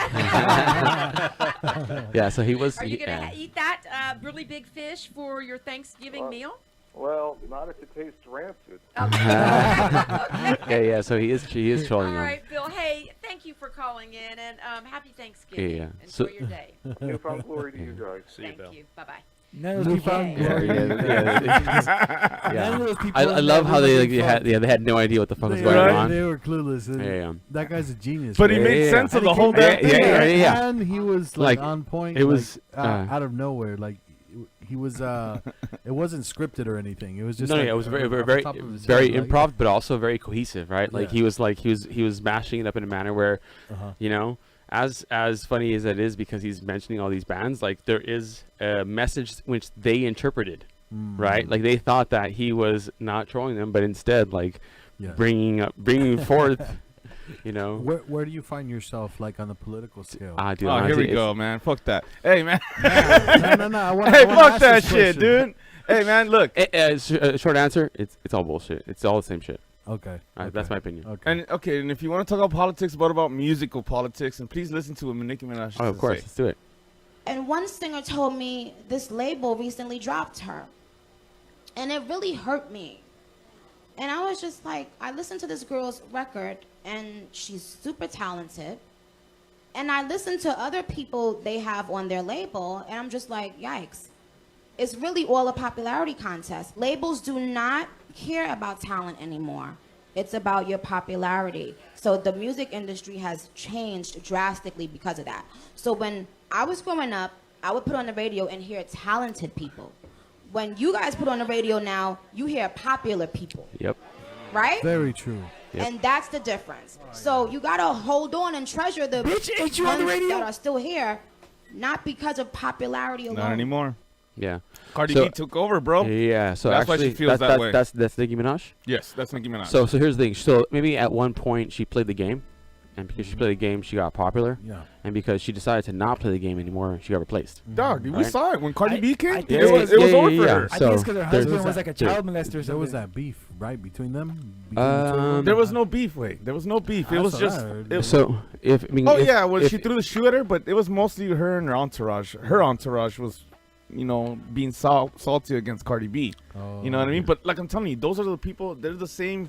Yeah, so he was. Are you going yeah. to eat that really big fish for your Thanksgiving meal? Well, not if it tastes rancid. Yeah, so he is trolling All him. right, Bill. Hey, thank you for calling in, and happy Thanksgiving. Yeah. Enjoy So- your day. Newfound glory to you guys. see you, Thank Bill. you. Bye-bye. None of those people. Newfound Yeah, glory. yeah. None of those people. I in love that how room they are like, being they had no idea what the fuck was They going were- on. They were clueless. and Yeah. That guy's a genius. But he man. made Yeah, sense And of the he whole came damn back thing. yeah, right? yeah. And he was Like, on point. it was, out of nowhere. Like he was. It wasn't scripted or anything. It was just. No, like, yeah, it was very, off very, the very, top of his very head, like- improv, but also very cohesive, right? Like Yeah. he was mashing it up in a manner where, Uh-huh. you know, as funny as it is because he's mentioning all these bands, like there is a message which they interpreted, right? Like they thought that he was not trolling them, but instead, like Yeah. bringing forth, you know. Where do you find yourself, like, on the political scale? Dude, Oh, here honestly, we go, man. Fuck that. Hey, man. no. I want. Hey, fuck that shit, dude. Hey, man, look. Short answer: it's all bullshit. It's all the same shit. Okay. That's my opinion. Okay. And if you want to talk about politics, what about musical politics? And please listen to what Nicki Minaj has Oh, of to course, say. let's do it. And one singer told me this label recently dropped her. And it really hurt me. And I was just like, I listened to this girl's record, and she's super talented. And I listened to other people they have on their label, and I'm just like, yikes. It's really all a popularity contest. Labels do not care about talent anymore. It's about your popularity. So the music industry has changed drastically because of that. So when I was growing up, I would put on the radio and hear talented people. When you guys put on the radio now, you hear popular people, Yep. right? Very true. Yep. And that's the difference. So you gotta hold on and treasure the Bitch, ain't you on the ones radio? that are still here, not because of popularity alone. Not anymore. Yeah. Cardi So- B took over, bro. Yeah. So That's why actually, she feels that way. That's Nicki Minaj. Yes, that's Nicki Minaj. So here's the thing. So maybe at one point she played the game, and because she played the game, she got popular, Yeah. and because she decided to not play the game anymore, she got replaced. Dog, dude, we Right. saw it when Cardi I- B I came. think It it's- was over for her. I So think it's because her there's- husband was like a child molester or There something. was that beef, right, between them. Between the two of them? There was no beef. Wait, there was no beef. It That's was what just. I heard. it- So if I mean, oh if, yeah, well if- she threw the shoe at her, but it was mostly her and her entourage. Her entourage was, being salty against Cardi B. Oh, You know what I mean? But like I'm telling you, those are the people. They're the same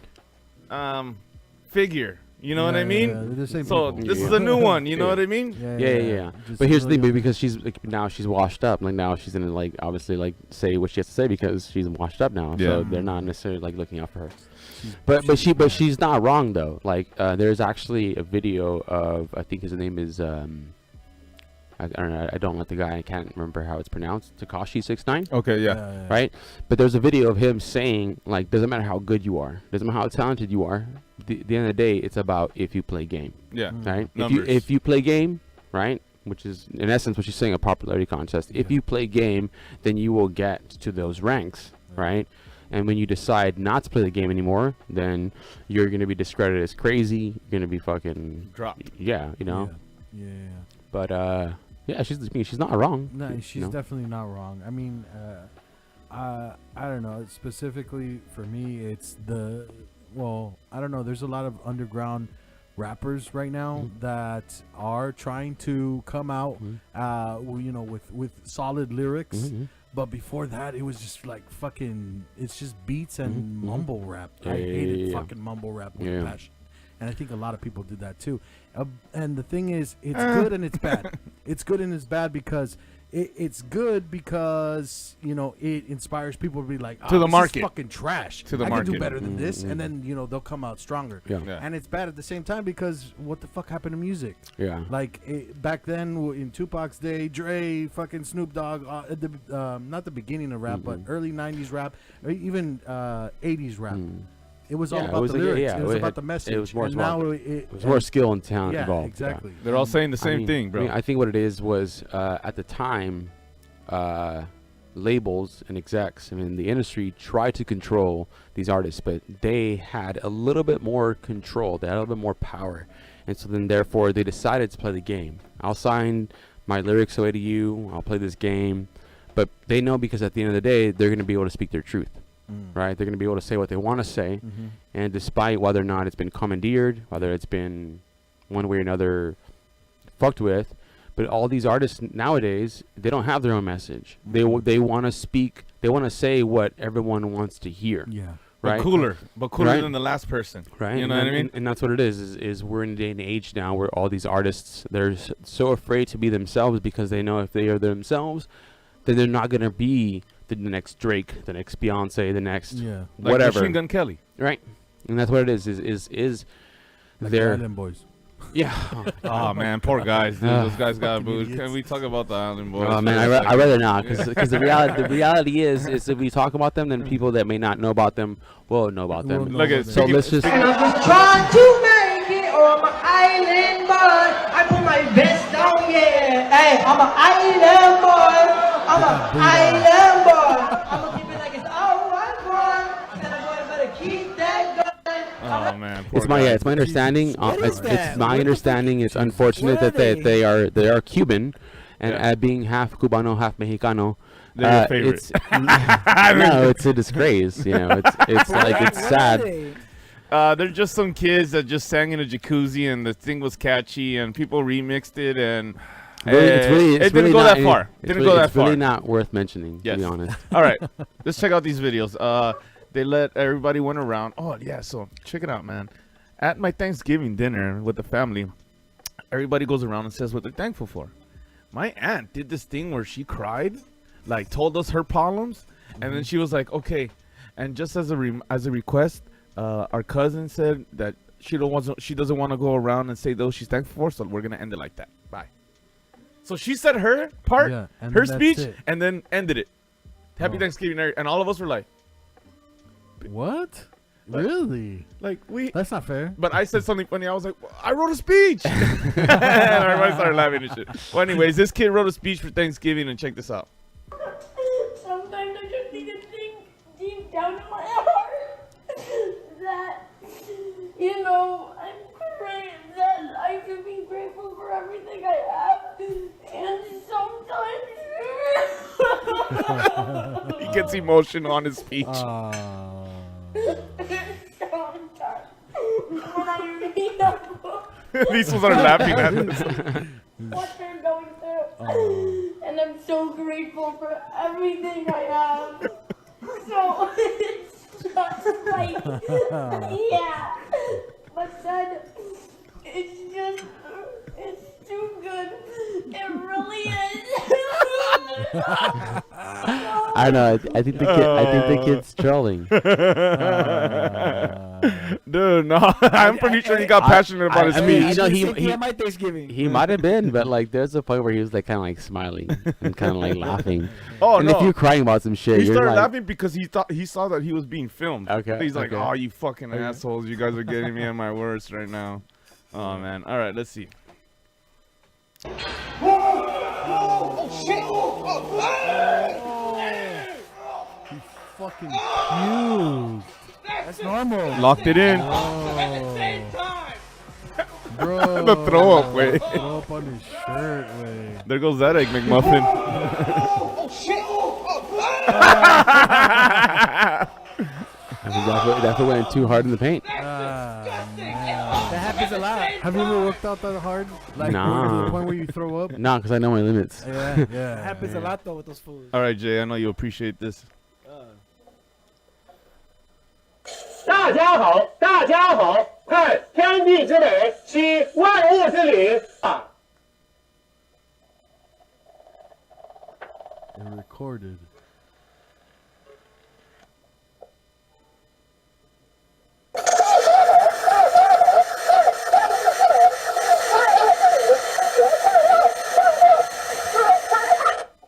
figure. You know what I mean? Yeah, they're the same So people. this is a new one. You know Yeah. what I mean? Yeah. Just But here's the thing, really- because she's like now she's washed up. Like now she's gonna like obviously like say what she has to say because she's washed up now. So Yeah. they're not necessarily like looking out for her. she's- But she's not wrong though. Like there's actually a video of I think his name is I don't know. I don't let the guy. I can't remember how it's pronounced. Tekashi 69. Okay, yeah. Right? But there's a video of him saying, like, doesn't matter how good you are, doesn't matter how talented you are. The end of the day, it's about if you play game, Yeah. right? Numbers. If you play game, right, which is in essence what she's saying, a popularity contest. If Yeah. you play game, then you will get to those ranks, right? And when you decide not to play the game anymore, then you're gonna be discredited as crazy. You're gonna be fucking Dropped. yeah, you know. Yeah. But yeah, she's not wrong. No, you she's know? definitely not wrong. I mean, I don't know. Specifically for me, it's I don't know. There's a lot of underground rappers right now Mhm. that are trying to come out, with solid lyrics. Mhm. But before that, it was just like fucking. It's just beats and Mhm, mhm. mumble rap. Yeah, I yeah, hated yeah. fucking mumble rap with Yeah. passion, and I think a lot of people did that too. And the thing is, it's Eh. good and it's bad. It's good and it's bad because it's good because it inspires people to be like, To the this market. is fucking trash. To the I can market. do better than this, Mhm. and then they'll come out stronger. Yeah. Yeah. And it's bad at the same time because what the fuck happened to music? Yeah. Like back then in Tupac's day, Dre, fucking Snoop Dogg, not the beginning of rap, but Mhm. early '90s rap, or even '80s rap. Mm. It was Yeah, all it about was the like- yeah, lyrics. yeah, it was it about had- the message. it was more and smart. now It was more skill and talent yeah, involved. exactly. They're all saying the I same mean- thing, bro. I mean, I think what it is was at the time, labels and execs and the industry tried to control these artists, but they had a little bit more control. They had a little bit more power, and so then therefore they decided to play the game. I'll sign my lyrics away to you. I'll play this game, but they know because at the end of the day, they're going to be able to speak their truth, right? They're going to be able to say what they want to say, Mm-hmm. and despite whether or not it's been commandeered, whether it's been one way or another fucked with, but all these artists nowadays, they don't have their own message. They want to speak. They want to say what everyone wants to hear, Yeah. But right? cooler Right. than the last person. Right. You And know what I that- mean? And that's what it is we're in a day and age now where all these artists, they're so afraid to be themselves because they know if they are themselves, then they're not gonna be the next Drake, the next Beyonce, the next Yeah. Like whatever. Machine Gun Kelly. Right, and that's what it is. Is Like their Island Boys. yeah. Oh man, poor guys. Dude. Ah. Those guys got Fucking booed. idiots. Can we talk about the Island Boys? Oh man, for a I second? rather not, because the reality is if we talk about them, then people that may not know about them will know about them. Will know Look at about So them. let's just And I'm just trying to make it, or I'm an island boy. I put my vest on, yeah. Hey, I'm an island boy. I'm an island boy. I'm gonna keep it like it's alright, boy. And I'm gonna better keep that going. Oh man, poor it's my guys. it's my understanding. What is It's that? my What the understanding. It's unfortunate What are that they are Cuban, and Yeah. being half Cubano, half Mexicano. They're your favorite. It's no, it's a disgrace. You know, it's like it's What are sad. they? They're just some kids that just sang in a jacuzzi, and the thing was catchy, and people remixed it, and It's really, it didn't go that far. Didn't go that It's far. really not worth mentioning, Yes. to be honest. All right, let's check out these videos. They let everybody went around. Oh yeah, so check it out, man. At my Thanksgiving dinner with the family, everybody goes around and says what they're thankful for. My aunt did this thing where she cried, like told us her problems, and then she was like, okay. And just as a request, our cousin said that she doesn't want to go around and say those she's thankful for, so we're gonna end it like that. Bye. So she said her part, Yeah, and her then that's speech, it. and then ended it. Happy Oh. Thanksgiving, and all of us were like, What? Really? we. That's not fair. But I said something funny. I was like, I wrote a speech, and everybody started laughing and shit. Well, anyways, this kid wrote a speech for Thanksgiving, and check this out. Sometimes I just need to think deep down in my heart that, you know, I'm great, that I should be grateful for everything I have. And sometimes He gets emotion on his speech. sometimes when I read a book These ones are laughing at us. what they're going through, and I'm so grateful for everything I have. So it's just like, yeah, but then it's too good. It really is. I know. I think the kid's trolling. Dude, no, I'm pretty sure he got passionate about his I mean, speech. you know, He he had my Thanksgiving. he might have been, but like, there's a point where he was like kind of like smiling and kind of like laughing. Oh And no, if you're crying about some shit, he you're started like, laughing because he saw that he was being filmed. Okay, He's like, okay. oh, you fucking assholes! You guys are getting me on my worst right now. Oh man. All right, let's see. Fucking huge. That's normal. Locked it in. Bro. The throw up way. Throw up on his shirt way. There goes that egg McMuffin. That went too hard in the paint. That happens a lot. Have you ever worked out that hard? Like Nah. to the point where you throw up? No, because I know my limits. Yeah, yeah. That happens a lot though with those fools. All right, Jay, I know you appreciate this. 大家好，大家好，看天地之美，惜万物之灵啊！ It recorded.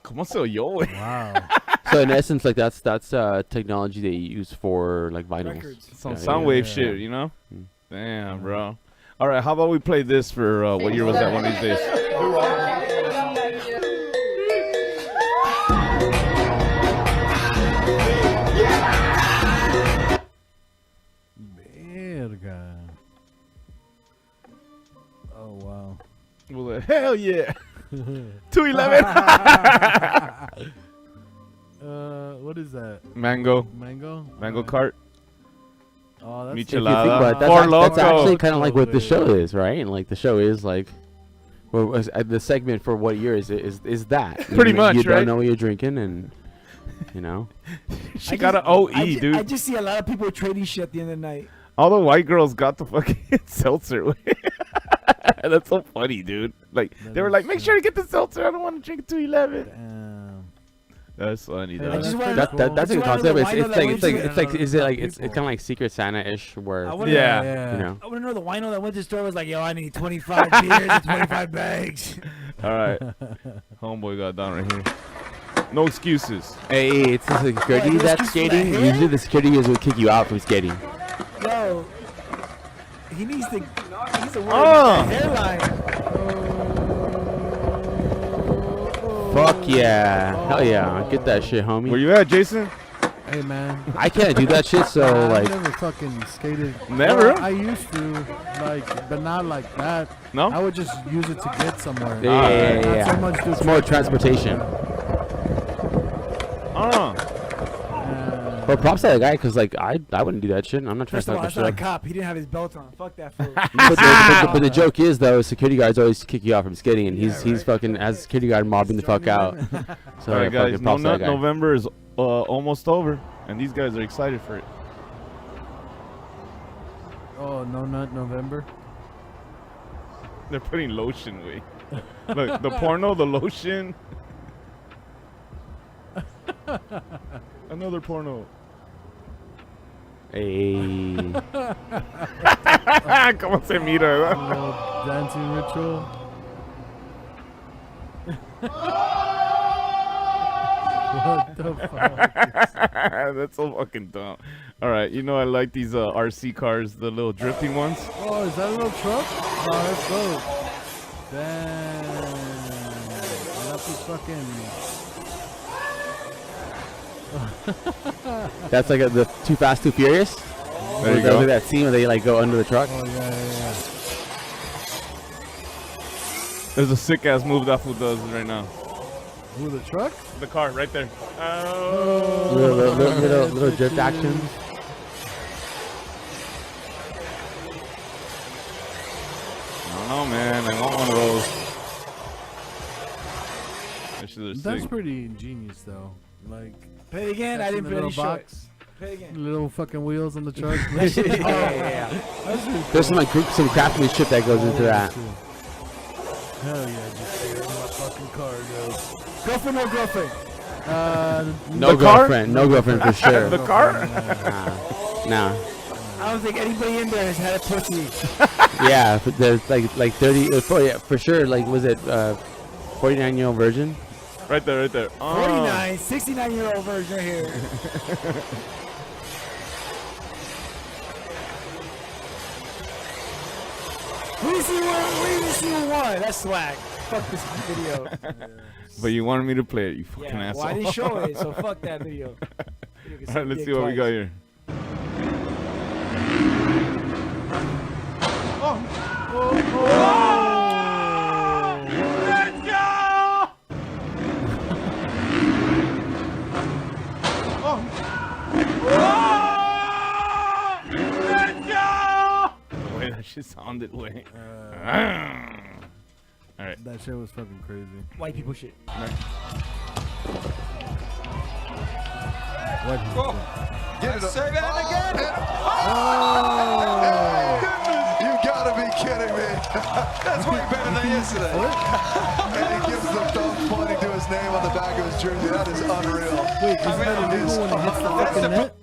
¿Cómo se oyó, güey? Wow. So in essence, like that's technology they use for like vinyls. Records. Some Yeah, sound yeah. wave shit, you know? Damn, bro. All right, how about we play this for what year was that one of these days? Verga. Oh wow. Well, hell yeah. 211. What is that? Mango. Mango? Mango cart. Oh, that's If you think Michelada. about it, Four that's Loko. actually kind of like what the show is, right? And like the show is like, well, the segment for what year is that? Pretty much, You right? don't know what you're drinking, and you know. She got an OE, dude. I just see a lot of people trading shit at the end of the night. All the white girls got the fucking seltzer. That's so funny, dude. Like, That they were is like, make true. sure you get the seltzer. I don't want to drink 211. Damn. That's funny. Yeah, though. I just wanna- That's a That's good why I concept. know It's the like wino that went to is it like the it's people. kind of like Secret Santa-ish where I wanna, Yeah. you know. I want to know the wino that went to the store was like, yo, I need 25 beers and 25 bags. All right. Homeboy got down right here. No excuses. Hey, it's the security What, that's excuse for skating. the hair? Usually the security guards will kick you out from skating. Yo, he needs to work Oh. on the hairline. Fuck yeah. Hell yeah. Get that shit, homie. Where you at, Jason? Hey man. I can't do that shit, so I like never fucking skated. Never? Well, I used to, like, but not like that. No? I would just use it to get somewhere. yeah. Not so much to It's more track. transportation. Oh. But props to that guy, cause like I wouldn't do that shit. I'm not trying First to of all, talk that's not a that shit. cop. He didn't have his belt on. Fuck that fool. But the joke is though, security guards always kick you out from skating, and he's fucking as a security guard mobbing the fuck out. So All right, fucking guys. No props to that Nut guy. November is almost over, and these guys are excited for it. Oh, no nut November. They're putting lotion away. Look, the porno, the lotion. Another porno. Hey. ¿Cómo se mira? Little dancing ritual. What the fuck? That's so fucking dumb. All right, you know I like these RC cars, the little drifting ones. Oh, is that a little truck? Oh, that's dope. Damn. That's just fucking. That's like the Too Fast, Too Furious. There you Look go. at that scene where they like go under the truck. Oh, yeah. There's a sick ass move that fool does right now. Ooh, the truck? The car right there. Little drift actions. I don't know, man. I want one of those. That shit is That's sick. pretty ingenious, though. Like, Play it again. I that's in didn't the finish little it. box. Play it again. Little fucking wheels on the truck. That shit is yeah. That's really There's some like some craftsmanship that goes into that. cool. Hell yeah, just here's my fucking car goes. Girlfriend or girlfriend? No The car? girlfriend, no girlfriend for sure. The car? Nah. I don't think anybody in there has had a pussy. Yeah, there's like 30. For sure. Like was it 49-year-old virgin? Right there, right there. 49, 69-year-old version right here. We didn't see one. That's swag. Fuck this video. But you wanted me to play it, you fucking Yeah, asshole. well, I didn't show it, so fuck that video. All right, let's see what we got here. The way that shit sounded, way. All right. That shit was fucking crazy. White people shit. What? Say that again. You gotta be kidding me. That's way better than yesterday. And he gives the thumb pointing to his name on the back of his jersey. That is unreal. Wait, isn't that illegal when it hits the fucking net?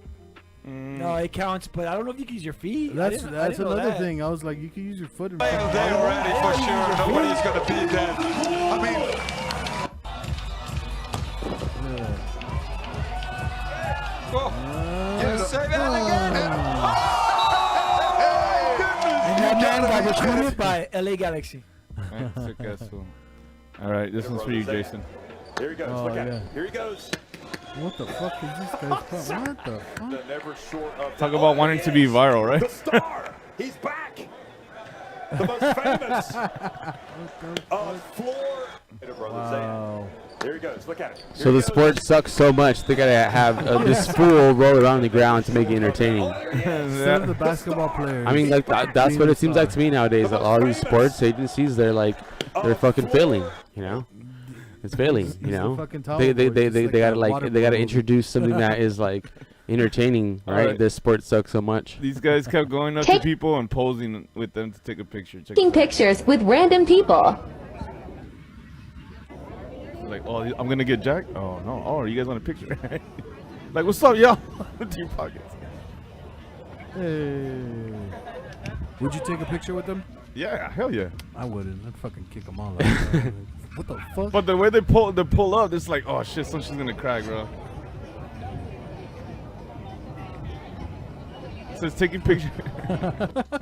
No, it counts, but I don't know if you can use your feet. I That's didn't know another that. thing. I was like, you can use your foot and Playing day already for sure. Nobody's gonna beat that. I mean, Say that again. And that man got recruited by LA Galaxy. Sick ass fool. All right, this one's for you, Jason. Here he goes. Oh, Look at yeah. it. Here he goes. What the fuck is this guy's car? What the fuck? The never short of Talk about wanting to be viral, the right? star. He's back. The most famous floor. Wow. Here he goes. Look at it. So the sport sucks so much they gotta have this fool roll around the ground to make it entertaining. Instead of the basketball players. I mean, like that's what it seems like to me nowadays. A lot of these sports agencies, they're fucking failing. You know, it's failing. You know, fucking they towel board, just like gotta a like water they gotta bottle. introduce something that is like entertaining. Right? Alright. This sport sucks so much. These guys kept going up to people and posing with them to take a picture. Check Taking this out. pictures with random people. Like, oh, I'm gonna get Jack. Oh no. Oh, you guys want a picture? Like, what's up, y'all? To your pockets. Hey. Would you take a picture with them? Yeah, hell yeah. I wouldn't. I'd fucking kick them all out. What the fuck? But the way they pull up, it's like, oh shit, something's gonna crack, bro. It says taking pictures.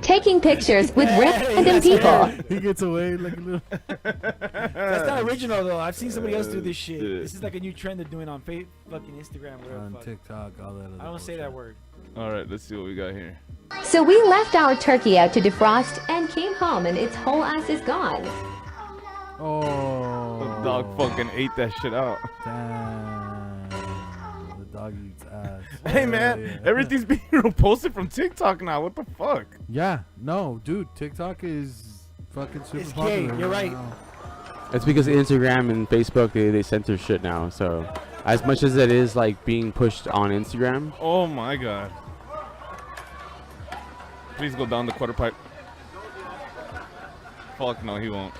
Taking pictures with random that's people. He gets away like a little. That's not original though. I've seen somebody else do this shit. Yeah. This is like a new trend they're doing on fucking Instagram. Whatever. On the fuck. TikTok, all that. I don't say that word. All right, let's see what we got here. So we left our turkey out to defrost and came home and its whole ass is gone. Oh. The dog fucking ate that shit out. Damn. The dog eats ass. Hey man, Yeah. everything's being posted from TikTok now. What the fuck? Yeah. No, dude. TikTok is fucking super It's popular. gay, you're right. now. It's because Instagram and Facebook they censor shit now. So as much as it is like being pushed on Instagram, Oh my god. Please go down the quarter pipe. Fuck no, he won't.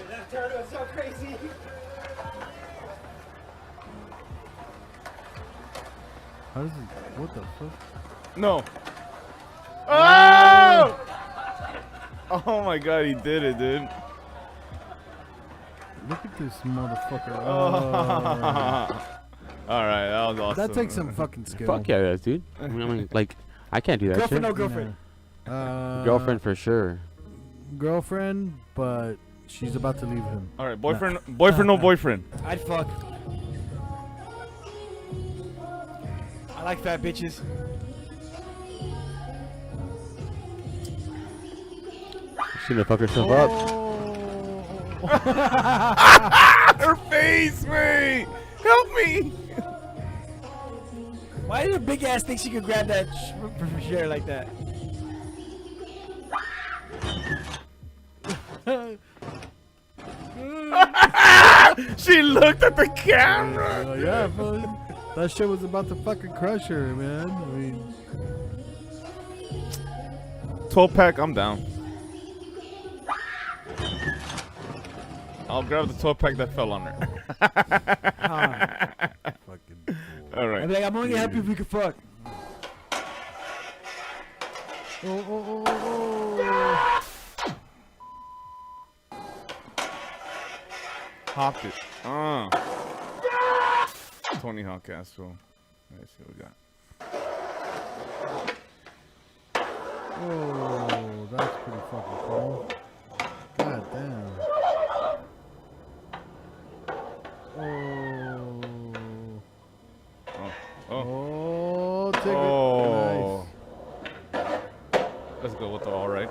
That turtle is so crazy. How does it? What the fuck? No. Oh! Oh my god, he did it, dude. Look at this motherfucker. All right, that was awesome. That takes some fucking skill. fuck yeah, that dude. I mean, like I can't do that Girlfriend, no shit. girlfriend. Girlfriend for sure. Girlfriend, but she's about to leave him. All right, boyfriend, no boyfriend. I'd fuck. I like fat bitches. She's gonna fuck herself up. Her face, wait. Help me. Why did a big ass think she could grab that for sure like that? She looked at the camera. Yeah, bro. That shit was about to fucking crush her, man. I mean, 12-pack, I'm down. I'll grab the 12-pack that fell on her. fucking. All right. I'd be like, I'm only gonna help you if we can fuck. Hopped it. Tony Hawk asshole. Let's see what we got. Oh, that's pretty fucking cool. God damn. Oh, take Oh. it. Let's go with the all right.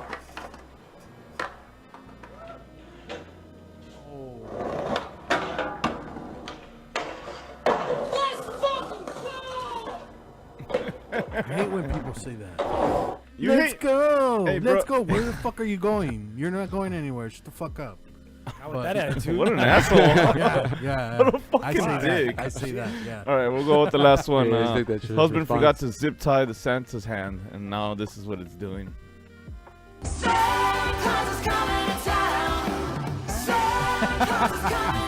I hate when people say that. You Let's hate- go. Hey, Let's bro. go. Where the fuck are you going? You're not going anywhere. Shut the fuck up. Not with that attitude. What an asshole. Yeah. What a I fucking say dick. that. I say that. Yeah. All right, we'll go with the last one. Yeah, I think that should Husband respond. forgot to zip tie the Santa's hand, and now this is what it's doing.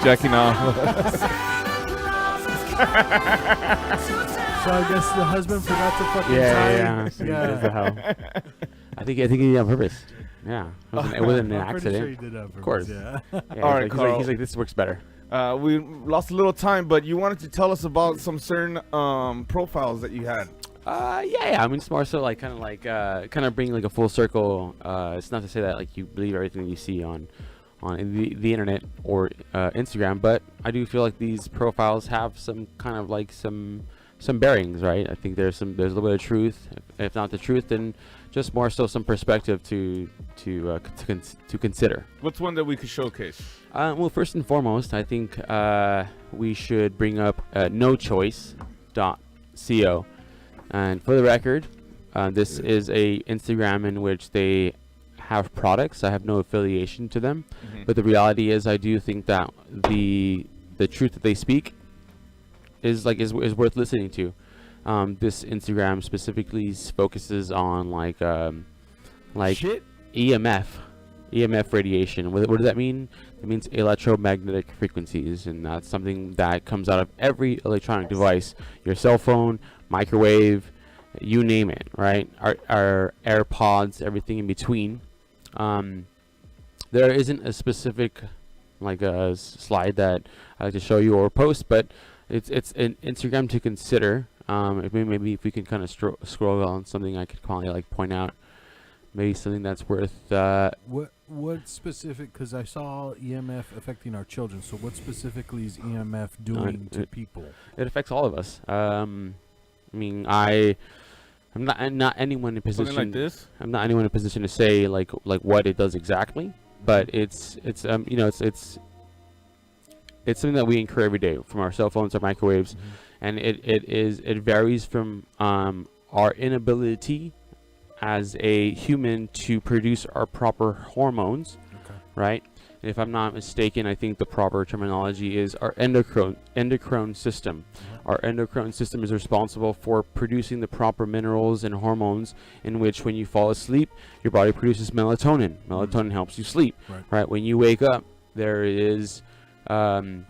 Jacking off. So I guess the husband forgot to fucking tie. Yeah. See, that's the hell. I think he did it on purpose. Yeah. It wasn't an I'm pretty sure accident. he did that on Of course. purpose, Yeah, yeah. All right, he's Carl. like, this works better. We lost a little time, but you wanted to tell us about some certain profiles that you had. Yeah. I mean, it's more so like kind of bring like a full circle. It's not to say that like you believe everything you see on the internet or Instagram, but I do feel like these profiles have some kind of like some bearings, right? I think there's a little bit of truth. If not the truth, then just more so some perspective to consider. What's one that we could showcase? Well, first and foremost, I think we should bring up nochoice.co. And for the record, this is a Instagram in which they have products. I have no affiliation to them, but the reality is, I do think that the truth that they speak is worth listening to. This Instagram specifically focuses on like Shit. EMF radiation. What does that mean? It means electromagnetic frequencies, and that's something that comes out of every electronic device, your cell phone, microwave, you name it, right? Our AirPods, everything in between. There isn't a specific like a slide that I like to show you or post, but it's an Instagram to consider. Maybe if we can kind of scroll on something I could probably like point out, maybe something that's worth. What specific? Because I saw EMF affecting our children. So what specifically is EMF doing to people? It affects all of us. I mean, I'm not anyone in position like this. I'm not anyone in position to say like what it does exactly, but it's you know it's something that we incur every day from our cell phones, our microwaves, and it varies from our inability as a human to produce our proper hormones, right? And if I'm not mistaken, I think the proper terminology is our endocrine system. Our endocrine system is responsible for producing the proper minerals and hormones, in which when you fall asleep, your body produces melatonin. Melatonin helps you sleep, right? When you wake up, there is, if I'm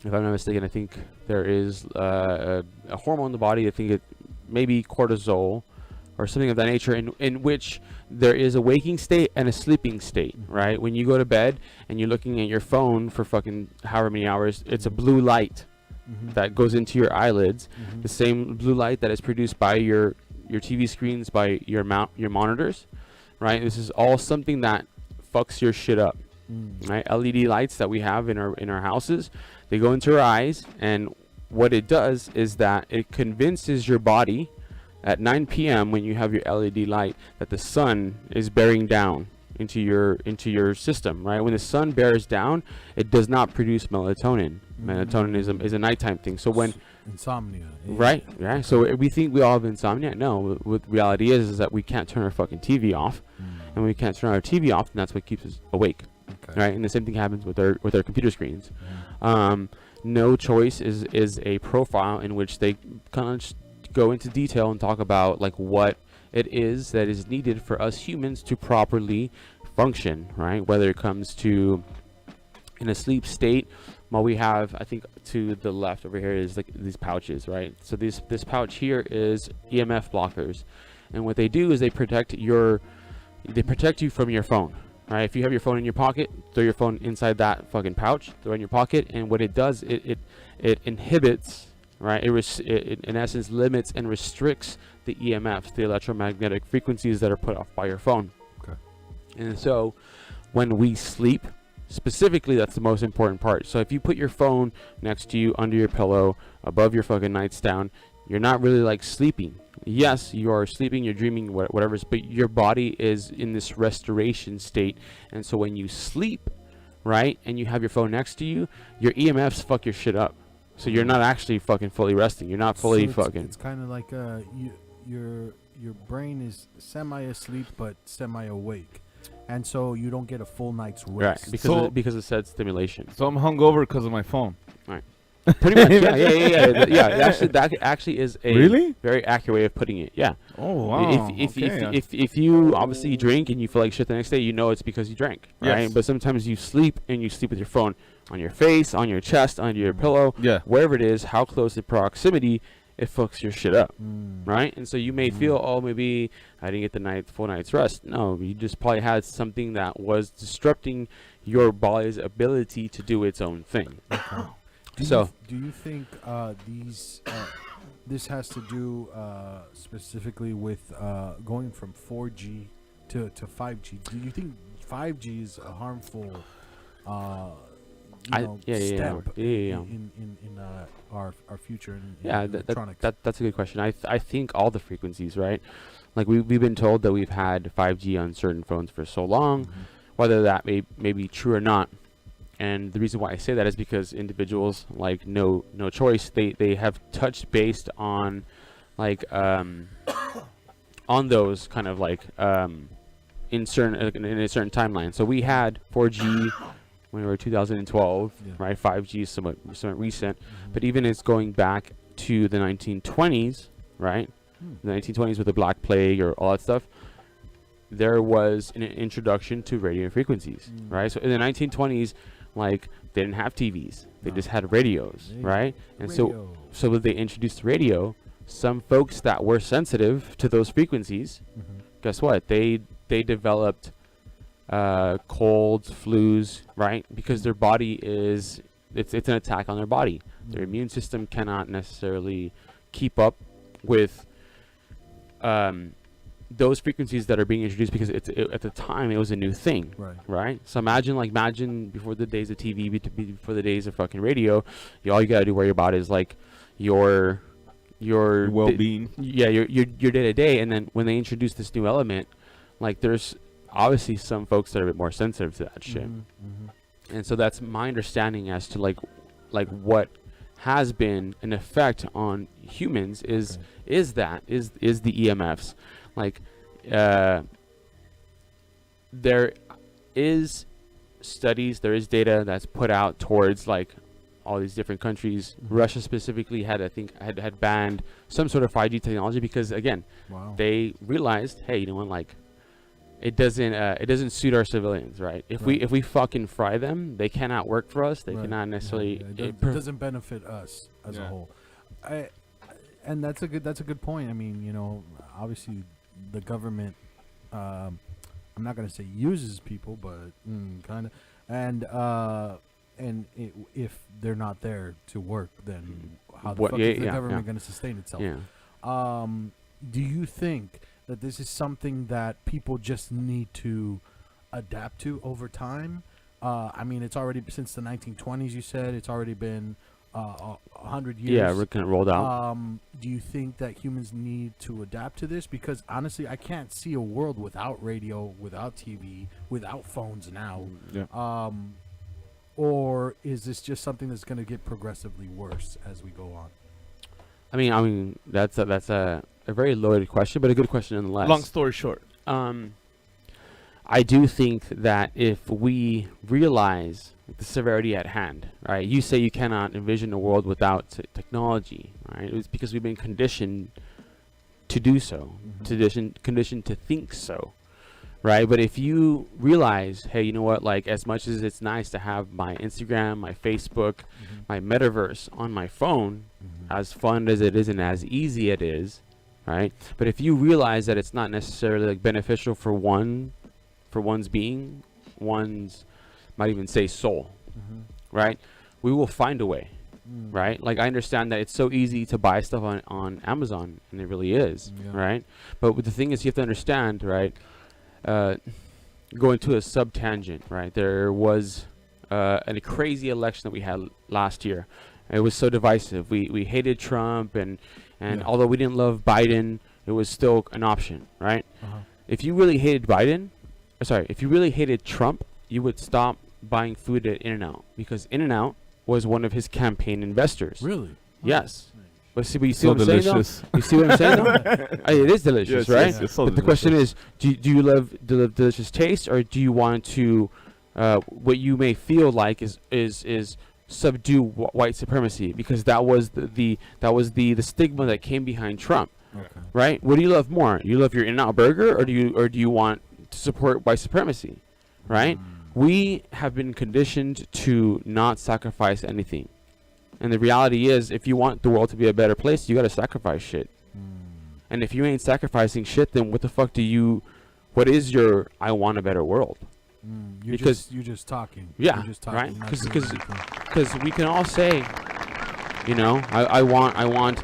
not mistaken, I think there is a hormone in the body. I think it maybe cortisol or something of that nature, in which there is a waking state and a sleeping state, right? When you go to bed and you're looking at your phone for fucking however many hours, it's a blue light that goes into your eyelids, the same blue light that is produced by your TV screens, by your monitors, right? This is all something that fucks your shit up, right? LED lights that we have in our houses, they go into our eyes, and what it does is that it convinces your body at 9 p.m. when you have your LED light that the sun is bearing down into your system, right? When the sun bears down, it does not produce melatonin. Melatonin is a nighttime thing. So when insomnia, right? So we think we all have insomnia. No, what reality is that we can't turn our fucking TV off, and when we can't turn our TV off, then that's what keeps us awake, right? And the same thing happens with our computer screens. No Choice is a profile in which they kind of go into detail and talk about like what it is that is needed for us humans to properly function, right? Whether it comes to in a sleep state, well, we have, I think to the left over here is like these pouches, right? So this pouch here is EMF blockers, and what they do is they protect you from your phone, right? If you have your phone in your pocket, throw your phone inside that fucking pouch, throw it in your pocket, and what it does, it inhibits, right? It in essence limits and restricts the EMFs, the electromagnetic frequencies that are put off by your phone. And so when we sleep, specifically, that's the most important part. So if you put your phone next to you, under your pillow, above your fucking nightstand, you're not really like sleeping. Yes, you are sleeping, you're dreaming, whatever, but your body is in this restoration state. And so when you sleep, right, and you have your phone next to you, your EMFs fuck your shit up. So you're not actually fucking fully resting. You're not fully fucking. It's kind of like your brain is semi-asleep but semi-awake, and so you don't get a full night's rest. Right, because it said stimulation. So I'm hungover because of my phone. Right. Pretty much. Yeah. Actually, that actually is a very accurate way of putting it. Yeah. Oh wow. If you obviously drink and you feel like shit the next day, you know it's because you drank, right? Yes. But sometimes you sleep and you sleep with your phone on your face, on your chest, under your pillow, wherever it is, how close in proximity, it fucks your shit up, right? And so you may feel, oh, maybe I didn't get the full night's rest. No, you just probably had something that was disrupting your body's ability to do its own thing. Do you think this has to do specifically with going from 4G to 5G? Do you think 5G is a harmful step in our future in electronics? That's a good question. I think all the frequencies, right? Like we've been told that we've had 5G on certain phones for so long, whether that may be true or not. And the reason why I say that is because individuals like No Choice, they have touched based on like on those kind of like in a certain timeline. So we had 4G when we were 2012, right? 5G is somewhat recent, but even it's going back to the 1920s, right? The 1920s with the Black Plague or all that stuff. there was an introduction to radio frequencies, right? So in the 1920s, like, they didn't have TVs. They just had radios, right? And so when they introduced radio, some folks that were sensitive to those frequencies, guess what? They developed colds, flus, right? Because their body it's an attack on their body. Their immune system cannot necessarily keep up with those frequencies that are being introduced, because at the time it was a new thing, right? So imagine before the days of TV, before the days of fucking radio, all you gotta do worry about is like your well-being. Your day to day. And then when they introduce this new element, like, there's obviously some folks that are a bit more sensitive to that shit. And so that's my understanding as to like what has been an effect on humans is the EMFs. Like, there is studies, there is data that's put out towards like all these different countries. Russia specifically had banned some sort of 5G technology because, again, they realized, hey, you know what, like, it doesn't suit our civilians, right? If we fucking fry them, they cannot work for us. They cannot necessarily. It doesn't benefit us as a whole. And that's a good point. I mean, you know, obviously the government, I'm not gonna say uses people, but kind of, and if they're not there to work, then how the fuck is the government gonna sustain itself? Do you think that this is something that people just need to adapt to over time? I mean, it's already since the 1920s. You said it's already been 100 years. Yeah, we're kind of rolled out. Do you think that humans need to adapt to this? Because honestly, I can't see a world without radio, without TV, without phones now. Or is this just something that's going to get progressively worse as we go on? I mean, that's a very loaded question, but a good question nonetheless. Long story short, I do think that if we realize the severity at hand, right? You say you cannot envision a world without technology, right? It's because we've been conditioned to do so, conditioned to think so, right? But if you realize, hey, you know what? Like, as much as it's nice to have my Instagram, my Facebook, my metaverse on my phone, as fun as it is and as easy it is, right? But if you realize that it's not necessarily like beneficial for one's being, might even say soul, right? We will find a way, right? Like, I understand that it's so easy to buy stuff on Amazon, and it really is, right? But the thing is, you have to understand, right? Going to a sub-tangent, right? There was a crazy election that we had last year. It was so divisive. We hated Trump, and although we didn't love Biden, it was still an option, right? If you really hated if you really hated Trump, you would stop buying food at In-N-Out, because In-N-Out was one of his campaign investors. Really? Yes. But you see what I'm saying, though? You see what I'm saying, though? It is delicious, right? Yes, it's so but the question is, do you love the delicious taste, or do you want to, what you may feel like is subdue white supremacy? Because that was the stigma that came behind Trump, right? What do you love more? You love your In-N-Out burger, or do you want to support white supremacy, right? We have been conditioned to not sacrifice anything. And the reality is, if you want the world to be a better place, you got to sacrifice shit. And if you ain't sacrificing shit, then what is your I want a better world? You're just talking. Yeah, you're just talking, right? Because we can all say, you know, I want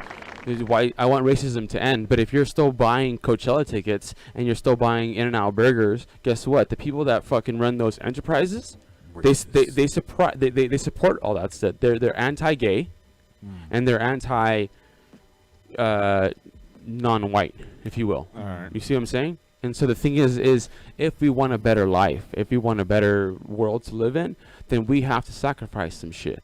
racism to end. But if you're still buying Coachella tickets and you're still buying In-N-Out burgers, guess what? The people that fucking run those enterprises, they support all that stuff. They're anti-gay, and they're anti non-white, if you will. All right. You see what I'm saying? And so the thing is if we want a better life, if we want a better world to live in, then we have to sacrifice some shit.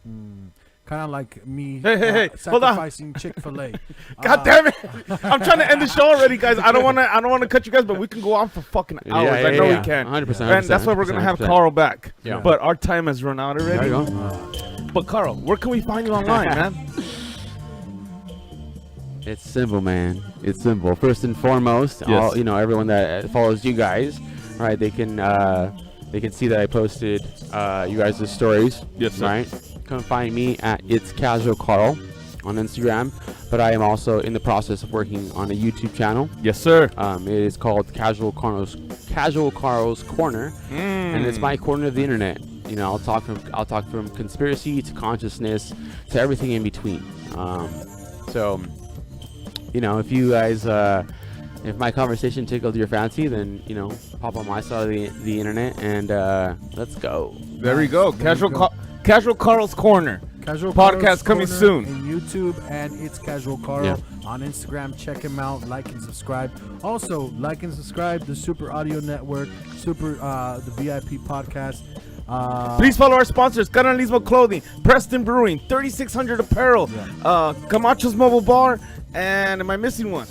Kind of like me Hey, hold on. sacrificing Chick-fil-A. God damn it! I'm trying to end the show already, guys. I don't want to cut you guys, but we can go on for fucking hours. I know we can. 100%. And that's why we're gonna have Carl back. Yeah. But our time has run out already. There you go. But Carl, where can we find you online, man? It's simple, man. It's simple. First and foremost, Yes. everyone that follows you guys, right? They can see that I posted you guys' stories. Yes, sir. Right. Come find me at It's Casual Carl on Instagram. But I am also in the process of working on a YouTube channel. Yes, sir. It is called Casual Carl's Corner, and it's my corner of the internet. I'll talk from conspiracy to consciousness to everything in between. So, if you guys, if my conversation tickled your fancy, then pop on my side of the internet and let's go. There we go. There we go. Casual Carl's Corner. Casual Podcast Carl's coming Corner soon. in YouTube, and It's Casual Carl Yeah. on Instagram. Check him out. Like and subscribe. Also, like and subscribe the Super Audio Network, the VIP podcast. Please follow our sponsors: Canalismo Clothing, Preston Brewing, 3600 Apparel, Camacho's Mobile Bar, and am I missing one?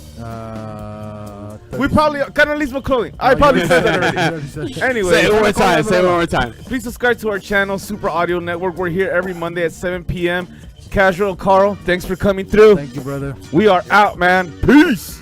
We probably Canalismo Clothing. I probably said that already. Anyway, Say it one more time. Say it one more time. Please subscribe to our channel, Super Audio Network. We're here every Monday at 7 p.m. Casual Carl, thanks for coming through. Thank you, brother. We are out, man. Peace.